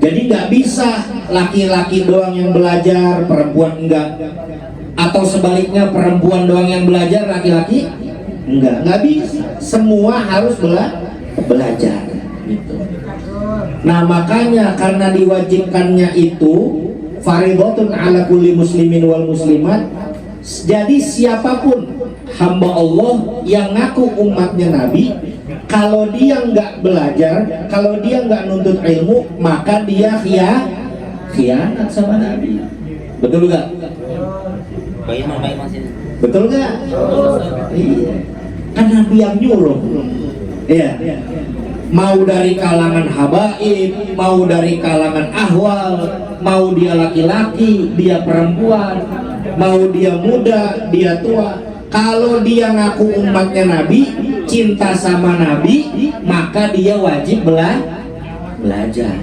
Jadi nggak bisa laki-laki doang yang belajar, perempuan enggak. Atau sebaliknya perempuan doang yang belajar, laki-laki enggak bisa. Semua harus belajar gitu. Nah makanya karena diwajibkannya itu faridatun ala kulli muslimin wal muslimat, jadi siapapun hamba Allah yang ngaku umatnya Nabi, kalau dia nggak belajar, kalau dia nggak nuntut ilmu, maka dia khianat sama Nabi. Betul nggak? Betul nggak? Iya. Kan Nabi yang nyuruh. Iya. Mau dari kalangan habaib, mau dari kalangan ahwal, mau dia laki-laki, dia perempuan, mau dia muda, dia tua, kalau dia ngaku umatnya Nabi, cinta sama Nabi, maka dia wajib belajar.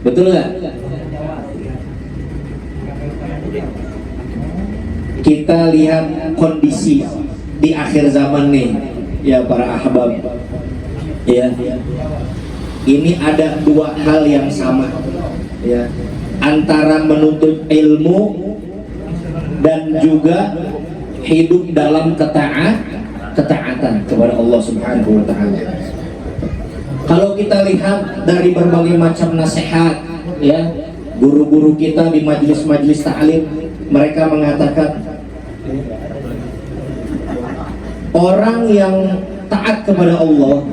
Betul nggak? Kita lihat kondisi di akhir zaman nih, ya para ahbab. Ya, ini ada dua hal yang sama, ya, antara menuntut ilmu dan juga hidup dalam ketaatan kepada Allah Subhanahu wa Ta'ala. Kalau kita lihat dari berbagai macam nasihat, ya, guru-guru kita di majelis-majelis ta'lim, mereka mengatakan orang yang taat kepada Allah,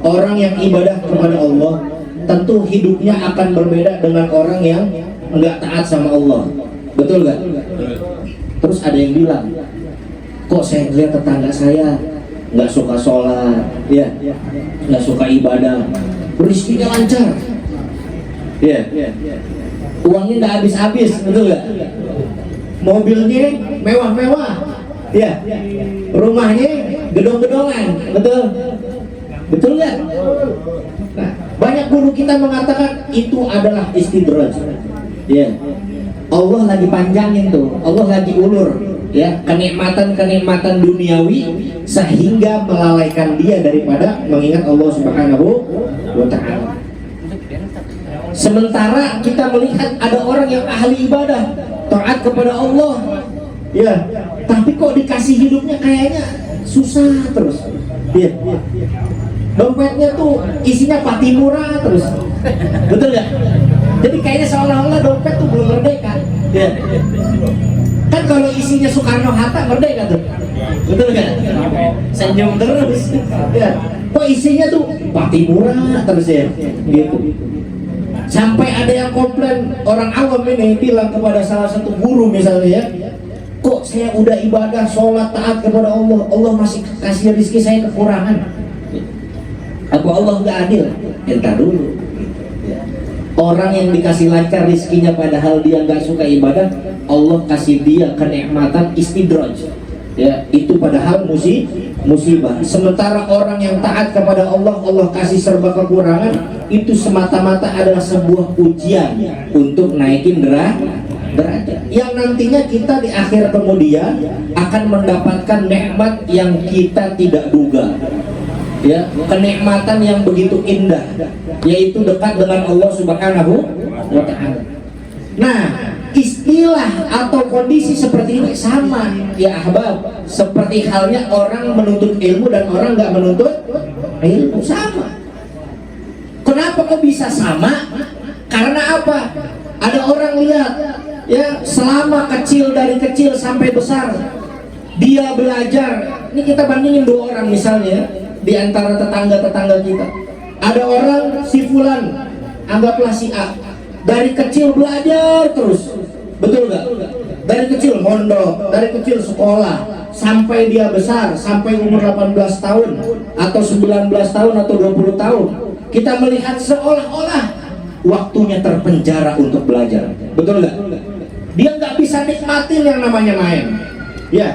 orang yang ibadah kepada Allah, tentu hidupnya akan berbeda dengan orang yang enggak taat sama Allah. Betul gak? Terus ada yang bilang, kok saya lihat tetangga saya nggak suka sholat, ya, nggak suka ibadah, rezekinya lancar, ya, uangnya nggak habis-habis, betul gak? Mobilnya mewah-mewah, ya, rumahnya gedong-gedongan, betul nggak? Nah, banyak guru kita mengatakan itu adalah istidraj, ya. Allah lagi panjangin tuh, Allah lagi ulur, ya, kenikmatan duniawi sehingga melalaikan dia daripada mengingat Allah Subhanahu wa Ta'ala. Sementara kita melihat ada orang yang ahli ibadah, taat kepada Allah, ya, tapi kok dikasih hidupnya kayaknya susah terus, ya. Dompetnya tuh isinya patimura terus, betul nggak? Jadi kayaknya seolah-olah dompet tuh belum merdeka. Ya. Kan kalau isinya Soekarno Hatta merdeka tuh. Betul kan? Senyum terus. Ya. Kok isinya tuh Patimura terus ya? Gitu. Sampai ada yang komplain, orang awam ini bilang kepada salah satu guru misalnya ya, kok saya udah ibadah, sholat, taat kepada Allah, Allah masih kasih rezeki saya kekurangan. Apa Allah nggak adil? Entar dulu. Orang yang dikasih lancar rezekinya padahal dia nggak suka ibadah, Allah kasih dia kenikmatan istidraj. Ya, itu padahal musibah. Sementara orang yang taat kepada Allah, Allah kasih serba kekurangan, itu semata-mata adalah sebuah ujian untuk naikin derajat. Yang nantinya kita di akhir kemudian akan mendapatkan nikmat yang kita tidak duga. Ya, kenikmatan yang begitu indah, yaitu dekat dengan Allah Subhanahu wa Ta'ala. Nah, istilah atau kondisi seperti ini sama ya ahbab, seperti halnya orang menuntut ilmu dan orang nggak menuntut ilmu, sama. Kenapa kok bisa sama? Karena apa? Ada orang lihat ya, selama kecil, dari kecil sampai besar dia belajar. Ini kita bandingin dua orang misalnya di antara tetangga-tetangga kita. Ada orang si fulan, anggaplah si A, dari kecil belajar terus, betul nggak? Dari kecil mondok, dari kecil sekolah, sampai dia besar, sampai umur 18 tahun atau 19 tahun atau 20 tahun, kita melihat seolah-olah waktunya terpenjara untuk belajar, betul nggak? Dia nggak bisa nikmatin yang namanya main, ya.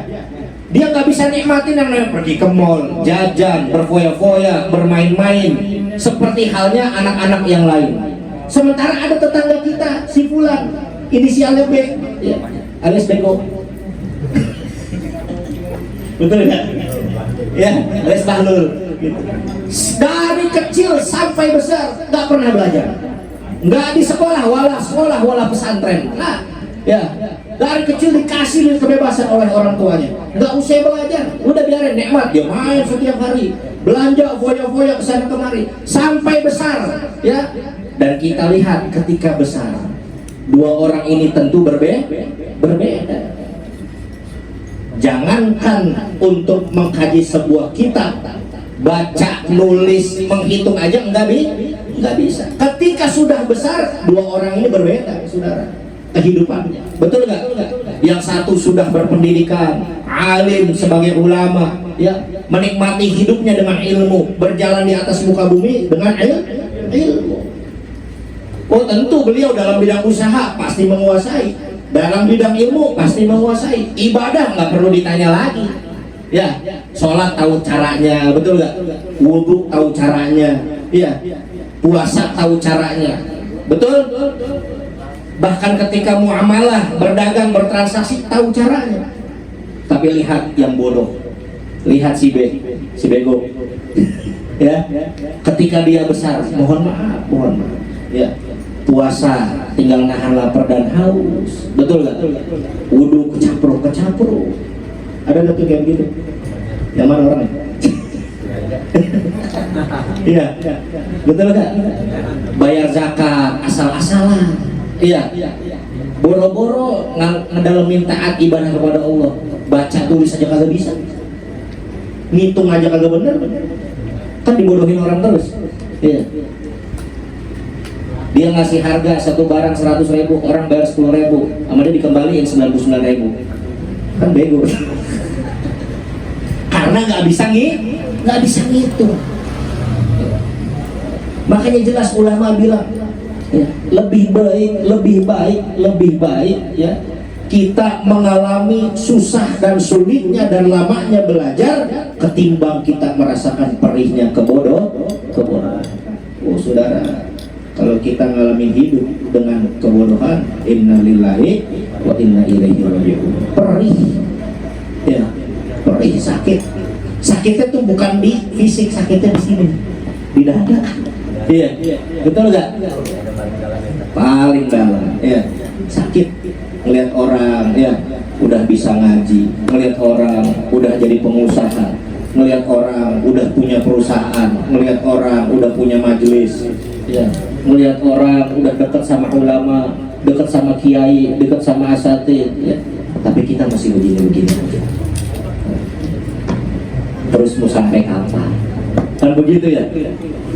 Dia nggak bisa nikmatin yang namanya pergi ke mall, jajan, berfoya-foya, bermain-main, seperti halnya anak-anak yang lain. Sementara ada tetangga kita, si fulan, inisialnya B, ya, alias Beko. Betul nggak? Ya, alias Bahlul. Gitu. Dari kecil sampai besar nggak pernah belajar, nggak di sekolah, wala pesantren. Nah, ya, dari kecil dikasih kebebasan oleh orang tuanya, nggak usah belajar, udah biarin nikmat, dia main setiap hari, belanja, foya-foya kesana kemari, sampai besar, ya. Dan kita lihat ketika besar, dua orang ini tentu berbeda. Jangankan untuk mengkaji sebuah kitab, baca, nulis, menghitung aja nggak bisa. Ketika sudah besar, dua orang ini berbeda, saudara, kehidupannya, betul nggak? Yang satu sudah berpendidikan, alim sebagai ulama, ya, menikmati hidupnya dengan ilmu, berjalan di atas muka bumi dengan ilmu. Oh tentu beliau dalam bidang usaha pasti menguasai, dalam bidang ilmu pasti menguasai, ibadah nggak perlu ditanya lagi, ya, sholat tahu caranya, betul nggak? Wudhu tahu caranya, ya, puasa tahu caranya, betul? Bahkan ketika muamalah, berdagang, bertransaksi tahu caranya. Tapi lihat yang bodoh, lihat si Bego, ya, ketika dia besar, mohon maaf, ya, puasa tinggal nahan lapar dan haus, betul nggak? Wudhu kecapro, ada nggak tuh kayak gitu? Yang mana orangnya? Iya, betul nggak? Bayar zakat asal-asalan, iya, boro-boro ngedalemin taat ibadah kepada Allah, baca tulis aja kagak bisa, ngitung aja kagak bener, kan dibodohin orang terus, iya. Dia ngasih harga satu barang 100.000, orang bayar 10.000, sama dia dikembaliin 99.000, kan bego. Karena nggak bisa ngitung. Makanya jelas ulama bilang, ya, lebih baik ya, kita mengalami susah dan sulitnya dan lamanya belajar ketimbang kita merasakan perihnya kebodohan. Oh saudara, kalau kita mengalami hidup dengan kebodohan, innalillahi wa inna ilaihi raji'un. Perih, ya, perih, sakitnya tuh bukan di fisik, sakitnya di sini, di dada. Iya, betul nggak? Paling dalam, ya, sakit. Ngelihat orang, ya, udah bisa ngaji, ngelihat orang udah jadi pengusaha, ngelihat orang udah punya perusahaan, ngelihat orang udah punya majelis, ya, melihat orang udah dekat sama ulama, dekat sama kiai, dekat sama asatid, ya. Tapi kita masih begini-begini. Terus mau sampai kapan? Kan begitu ya?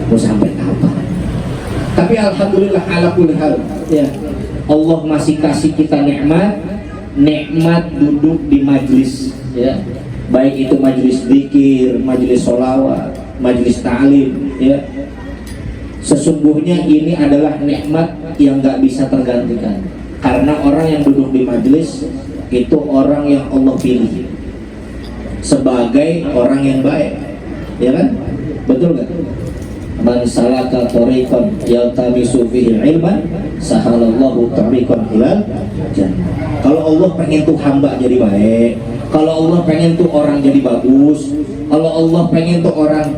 Mau sampai kapan? Tapi alhamdulillah ala kulli hal, ya. Allah masih kasih kita nikmat duduk di majlis, ya. Baik itu majlis zikir, majlis sholawat, majlis ta'lim, ya. Sesungguhnya ini adalah nikmat yang gak bisa tergantikan. Karena orang yang duduk di majlis itu orang yang Allah pilih sebagai orang yang baik, ya kan? Betul gak? Man salaka tariqan yaltamisu fihi ilman sahalallahu tariqan ilal jannah. Kalau Allah pengen tuh hamba jadi baik, kalau Allah pengen tuh orang jadi bagus, kalau Allah pengen tuh orang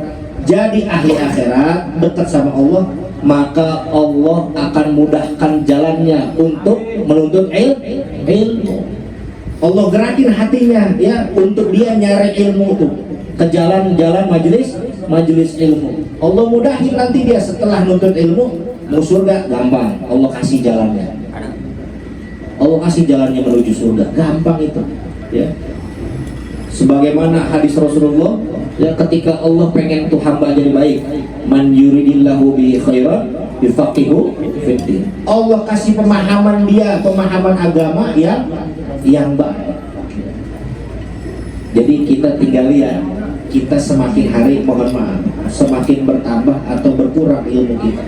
jadi ahli akhirat, dekat sama Allah, maka Allah akan mudahkan jalannya untuk menuntut ilmu. Allah gerakin hatinya, ya, untuk dia nyari ilmu tuh ke jalan-jalan majelis ilmu. Allah mudahin nanti dia setelah nuntut ilmu mau surga gampang, Allah kasih jalannya. Allah kasih jalannya menuju surga, gampang itu, ya. Sebagaimana hadis Rasulullah, ya, ketika Allah pengen tuh hamba jadi baik, man yuridillahu bihi khairan yufaqihu fiddin. Allah kasih pemahaman dia, pemahaman agama yang baik. Jadi kita tinggal lihat, kita semakin hari, mohon maaf, semakin bertambah atau berkurang ilmu kita.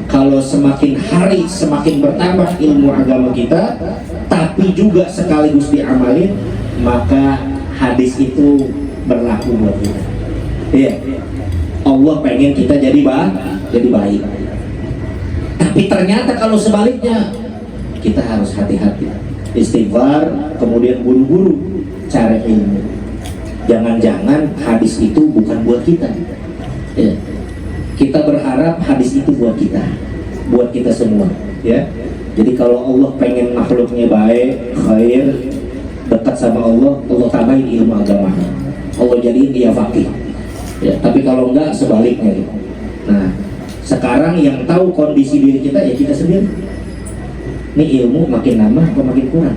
Kalau semakin hari semakin bertambah ilmu agama kita, tapi juga sekaligus diamalin, maka hadis itu berlaku buat kita. Iya. Allah pengen kita jadi baik. Tapi ternyata kalau sebaliknya, kita harus hati-hati. Istighfar, kemudian buru-buru cari ilmu. Jangan-jangan hadis itu bukan buat kita. Ya. Kita berharap hadis itu buat kita semua, ya. Jadi kalau Allah pengen makhluknya baik, khair, dekat sama Allah, Allah tambahin ilmu agama, Allah jadiin dia faqih, ya. Tapi kalau enggak, sebaliknya, ya. Nah, sekarang yang tahu kondisi diri kita ya kita sendiri. Ini ilmu makin nambah atau makin kurang?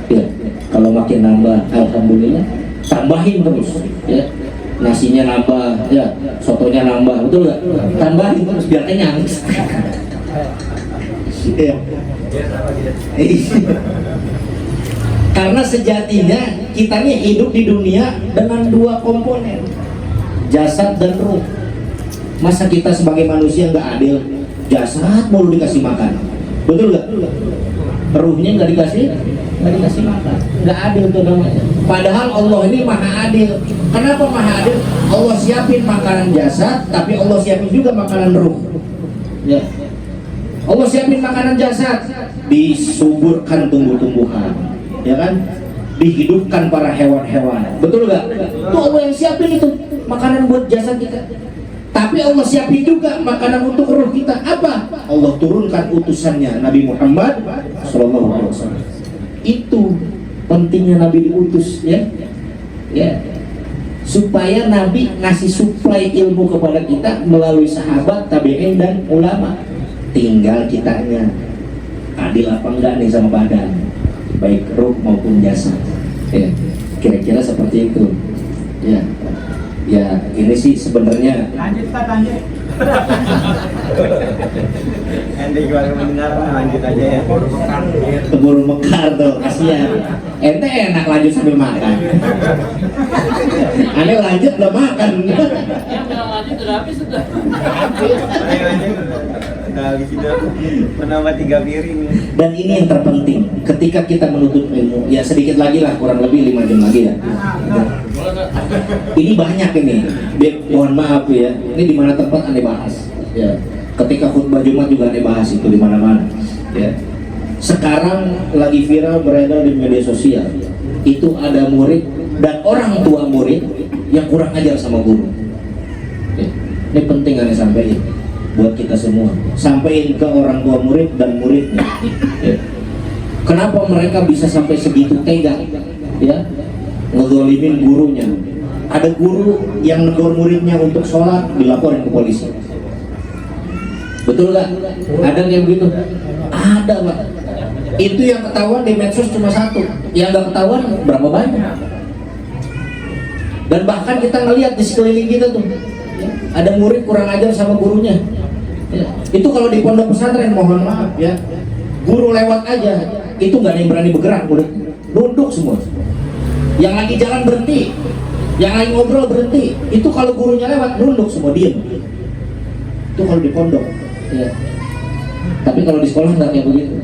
Ya, kalau makin nambah, alhamdulillah, tambahin terus, ya. Nasinya nambah, ya, sotonya nambah, betul nggak? Tambahin terus biar kenyang. Ya. Karena sejatinya kita ini hidup di dunia dengan dua komponen, jasad dan ruh. Masa kita sebagai manusia nggak adil? Jasad mulu dikasih makan, betul nggak? Ruhnya nggak dikasih makan, nggak adil tuh namanya. Padahal Allah ini maha adil. Kenapa maha adil? Allah siapin makanan jasad, tapi Allah siapin juga makanan ruh, ya. Allah siapin makanan jasad, disuburkan tumbuh-tumbuhan, ya kan? Dihidupkan para hewan-hewan, betul nggak? Itu Allah yang siapin itu makanan buat jasad kita. Tapi Allah siapin juga makanan untuk ruh kita. Apa? Allah turunkan utusannya Nabi Muhammad SAW. Itu pentingnya Nabi diutus, ya, ya, supaya Nabi ngasih suplai ilmu kepada kita melalui sahabat, tabi'in dan ulama. Tinggal kitanya adil apa enggak nih sama badan, baik ruh maupun jasad, ya. Kira-kira seperti itu, ya. Ya, ini sih sebenarnya. Lanjut. Ente juga mendengar, lanjut aja ya. Keburu mekar tuh, kasihan. Ente enak lanjut sambil makan. Aneh lanjut belum makan. Yang bilang lanjut sudah habis sudah. Ayo lanjut. Udah habis itu menambah 3 piring. Dan ini yang terpenting, ketika kita menuntut ilmu, ya sedikit lagi lah, kurang lebih 5 jam lagi ya. Ini banyak ini, mohon maaf ya, ini di mana tempat aneh bahas, ya. Ketika khutbah Jumat juga aneh bahas itu di mana-mana, ya. Sekarang lagi viral beredar di media sosial, itu ada murid dan orang tua murid yang kurang ajar sama guru. Ya. Ini penting aneh sampaikan buat kita semua, sampaikan ke orang tua murid dan muridnya, ya. Kenapa mereka bisa sampai segitu tega, ya, ngezolimin gurunya? Ada guru yang negor muridnya untuk sholat, dilaporin ke polisi, betul Betul nggak? Ada yang begitu? Ada, Pak. Itu yang ketahuan di medsos cuma satu, yang nggak ketahuan berapa banyak. Dan bahkan kita ngelihat di sekeliling kita tuh, ada murid kurang ajar sama gurunya. Ya. Itu kalau di pondok pesantren mohon maaf ya, guru lewat aja, itu nggak ada yang berani bergerak, murid duduk semua. Yang lagi jalan berhenti, yang lagi ngobrol berhenti. Itu kalau gurunya lewat duduk semua diam. Itu kalau di pondok. Ya. Tapi kalau di sekolah nggak kayak begitu.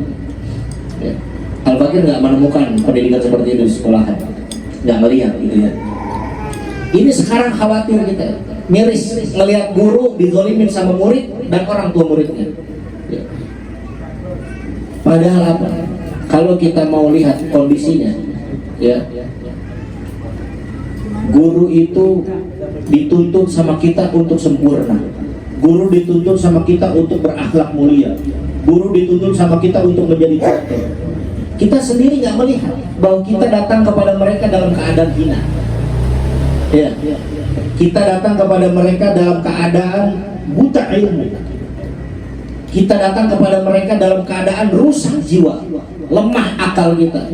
Ya. Al-Fakir nggak menemukan pendidikan seperti itu di sekolahan, nggak melihat gitu ya. Ini sekarang khawatir kita, miris ngelihat guru dizolimin sama murid dan orang tua muridnya. Ya. Padahal apa? Kalau kita mau lihat kondisinya, ya, guru itu dituntut sama kita untuk sempurna. Guru dituntut sama kita untuk berakhlak mulia. Guru dituntut sama kita untuk menjadi contoh. Kita sendiri nggak melihat bahwa kita datang kepada mereka dalam keadaan hina. Ya, kita datang kepada mereka dalam keadaan buta ilmu. Kita datang kepada mereka dalam keadaan rusak jiwa, lemah akal kita,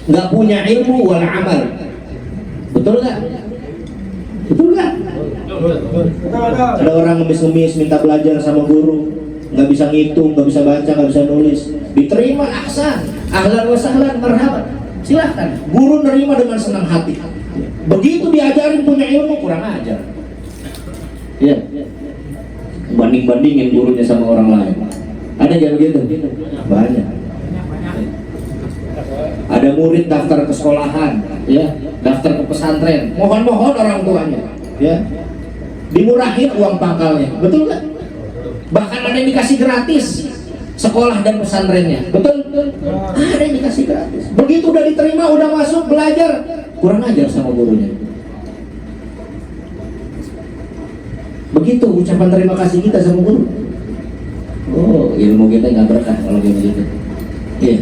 nggak punya ilmu wal amal. Betul nggak? Betul nggak? Ada orang ngemis-ngemis minta belajar sama guru, nggak bisa ngitung, nggak bisa baca, nggak bisa nulis, diterima ahsan, ahlan wa sahlan, marhaban, silahkan. Guru nerima dengan senang hati. Begitu diajarin punya ilmu kurang ajar. Ya, banding-bandingin gurunya sama orang lain. Ada yang begitu? Banyak. Ada murid daftar ke sekolahan, ya, daftar ke pesantren, mohon-mohon orang tuanya, ya, dimurahin uang pangkalnya, betul nggak? Bahkan ada yang dikasih gratis sekolah dan pesantrennya, betul? Ada yang dikasih gratis. Begitu udah diterima, udah masuk belajar, kurang ajar sama gurunya. Begitu ucapan terima kasih kita sama guru. Oh, ilmu kita nggak berkah kalau kayak begitu. Iya,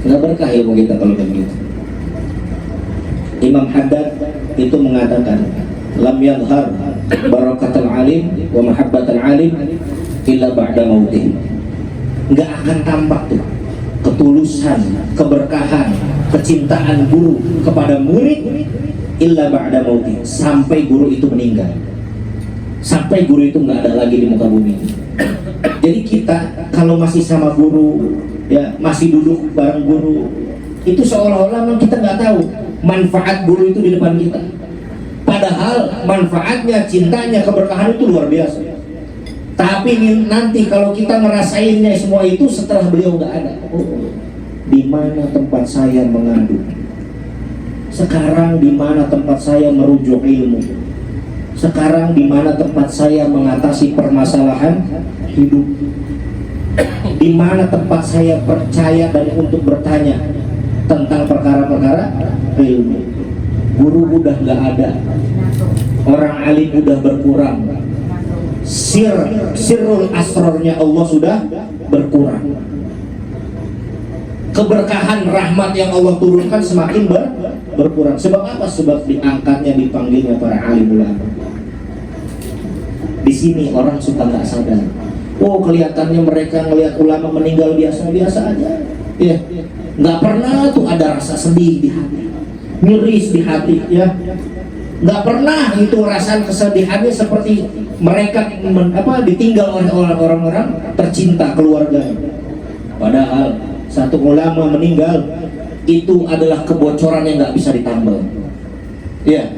nggak berkah ilmu kita kalau kayak begitu. Imam Haddad itu mengatakan, lam yadhhar barakatul alim wa mahabbatul alim illa ba'da mautih. Nggak akan tampak tuh ketulusan, keberkahan, kecintaan guru kepada murid illa ba'da mautih, sampai guru itu meninggal, sampai guru itu nggak ada lagi di muka bumi. Jadi kita kalau masih sama guru, ya, masih duduk bareng guru, itu seolah-olah memang kita nggak tahu manfaat guru itu di depan kita. Padahal manfaatnya, cintanya, keberkahan itu luar biasa. Tapi nanti kalau kita ngerasainnya semua itu setelah beliau nggak ada, oh, di mana tempat saya mengadu? Sekarang di mana tempat saya merujuk ilmu? Sekarang di mana tempat saya mengatasi permasalahan hidup? Di mana tempat saya percaya dan untuk bertanya tentang perkara-perkara ilmu? Guru udah nggak ada, orang alim udah berkurang, sirrul asrornya Allah sudah berkurang. Keberkahan rahmat yang Allah turunkan semakin berkurang. Sebab apa? Sebab diangkatnya, dipanggilnya para alim ulama. Di sini orang suka nggak sadar. Oh, kelihatannya mereka ngelihat ulama meninggal biasa-biasa aja. Ya, nggak pernah tuh ada rasa sedih di hati, miris di hati, ya. Nggak pernah itu rasa kesedihannya seperti mereka ditinggal oleh orang-orang tercinta keluarganya. Padahal satu ulama meninggal itu adalah kebocoran yang nggak bisa ditambal. Ya,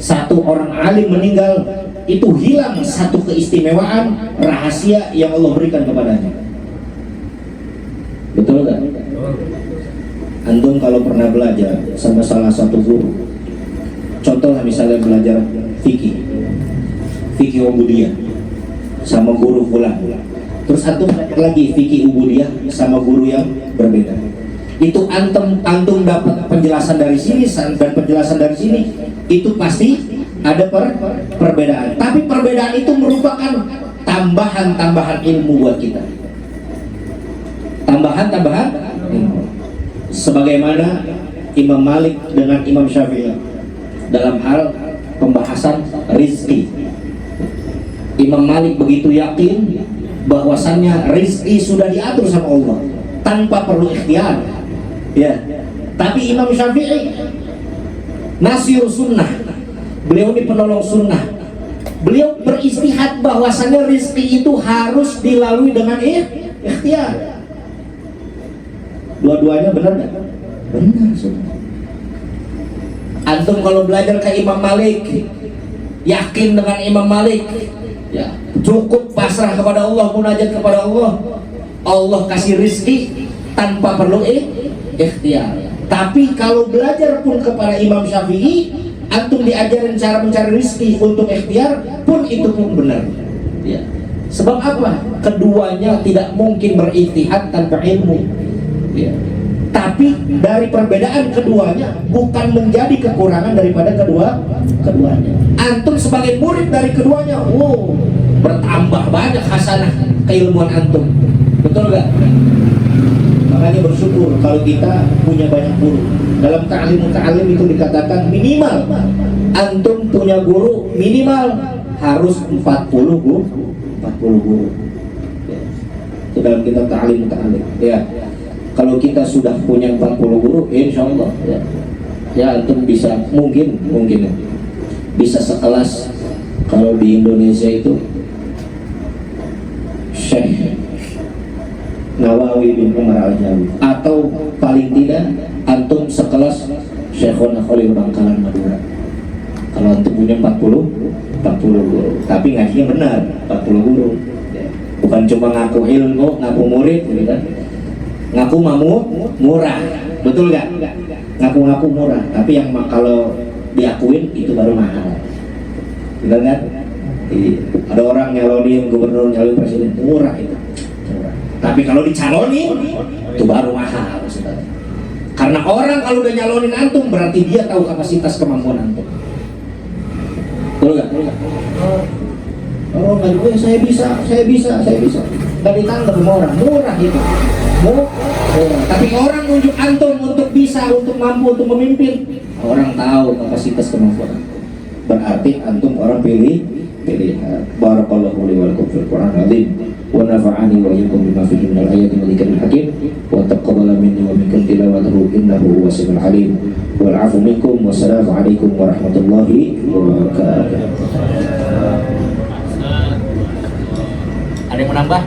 satu orang alim meninggal itu hilang satu keistimewaan rahasia yang Allah berikan kepadanya. Betul nggak? Antum kalau pernah belajar sama salah satu guru, contoh misalnya belajar fikih ubudiyah sama guru fulan, terus antum belajar lagi fikih ubudiyah sama guru yang berbeda, itu antum dapat penjelasan dari sini dan penjelasan dari sini, itu pasti ada perbedaan. Tapi perbedaan itu merupakan tambahan ilmu buat kita, tambahan ilmu. Sebagaimana Imam Malik dengan Imam Syafi'i dalam hal pembahasan rizki. Imam Malik begitu yakin bahwasannya rizki sudah diatur sama Allah tanpa perlu ikhtiar. Ya. Tapi Imam Syafi'i nasir sunnah, beliau ini penolong sunnah. Beliau beristihad bahwasannya rizki itu harus dilalui dengan ikhtiar. Dua-duanya benar nggak? Benar, sunnah. Antum kalau belajar ke Imam Malik, yakin dengan Imam Malik, ya, cukup pasrah kepada Allah, munajat kepada Allah, Allah kasih rizki tanpa perlu ikhtiar. Tapi kalau belajar pun kepada Imam Syafi'i, antum diajarin cara mencari rizki untuk ikhtiar pun itu pun benar. Ya. Sebab apa? Keduanya tidak mungkin berijtihad tanpa ilmu. Ya. Tapi dari perbedaan keduanya bukan menjadi kekurangan daripada keduanya. Antum sebagai murid dari keduanya, bertambah banyak hasanah keilmuan antum. Betul gak? Makanya bersyukur kalau kita punya banyak guru. Dalam ta'lim itu dikatakan minimal antum punya guru minimal harus 40 guru. Ya. Itu dalam kitab ta'lim. Ya. Kalau kita sudah punya 40 guru, insya Allah ya antum bisa mungkin bisa sekelas kalau di Indonesia itu Syekh Nawawi bin Umar Al-Jawi, atau paling tidak antum sekelas Syekhona Khalil Bangkalan Madura. Kalau antum punya 40 guru, tapi ngajinya benar 40 guru, bukan cuma ngaku ilmu, ngaku murid gitu kan. Ngaku murah, betul gak? Ngaku murah, tapi yang kalau diakuin itu baru mahal. Betul kan? Ada orang nyalonin gubernur, nyalonin presiden, murah itu. Murah. Tapi kalau dicalonin itu baru mahal. Saudara. Karena orang kalau udah nyalonin antum berarti dia tahu kapasitas kemampuan antum. Betul gak? Oh, nggak, saya bisa. Nggak ditangkap sama orang, murah itu. Tapi orang nunjuk antum untuk bisa, untuk mampu, untuk memimpin, orang tahu kapasitas kemampuan antum. Berarti antum orang pilih. Barakallahu li wa lakum fil Qur'an azim wa nafa'ani wa iyyakum bima fihi minal ayati wal dhikril hakim wa taqabbala minni wa minkum tilawatahu innahu huwas samiul alim wal 'afu minkum wassalamu alaikum warahmatullahi wabarakatuh. Ada yang menambah?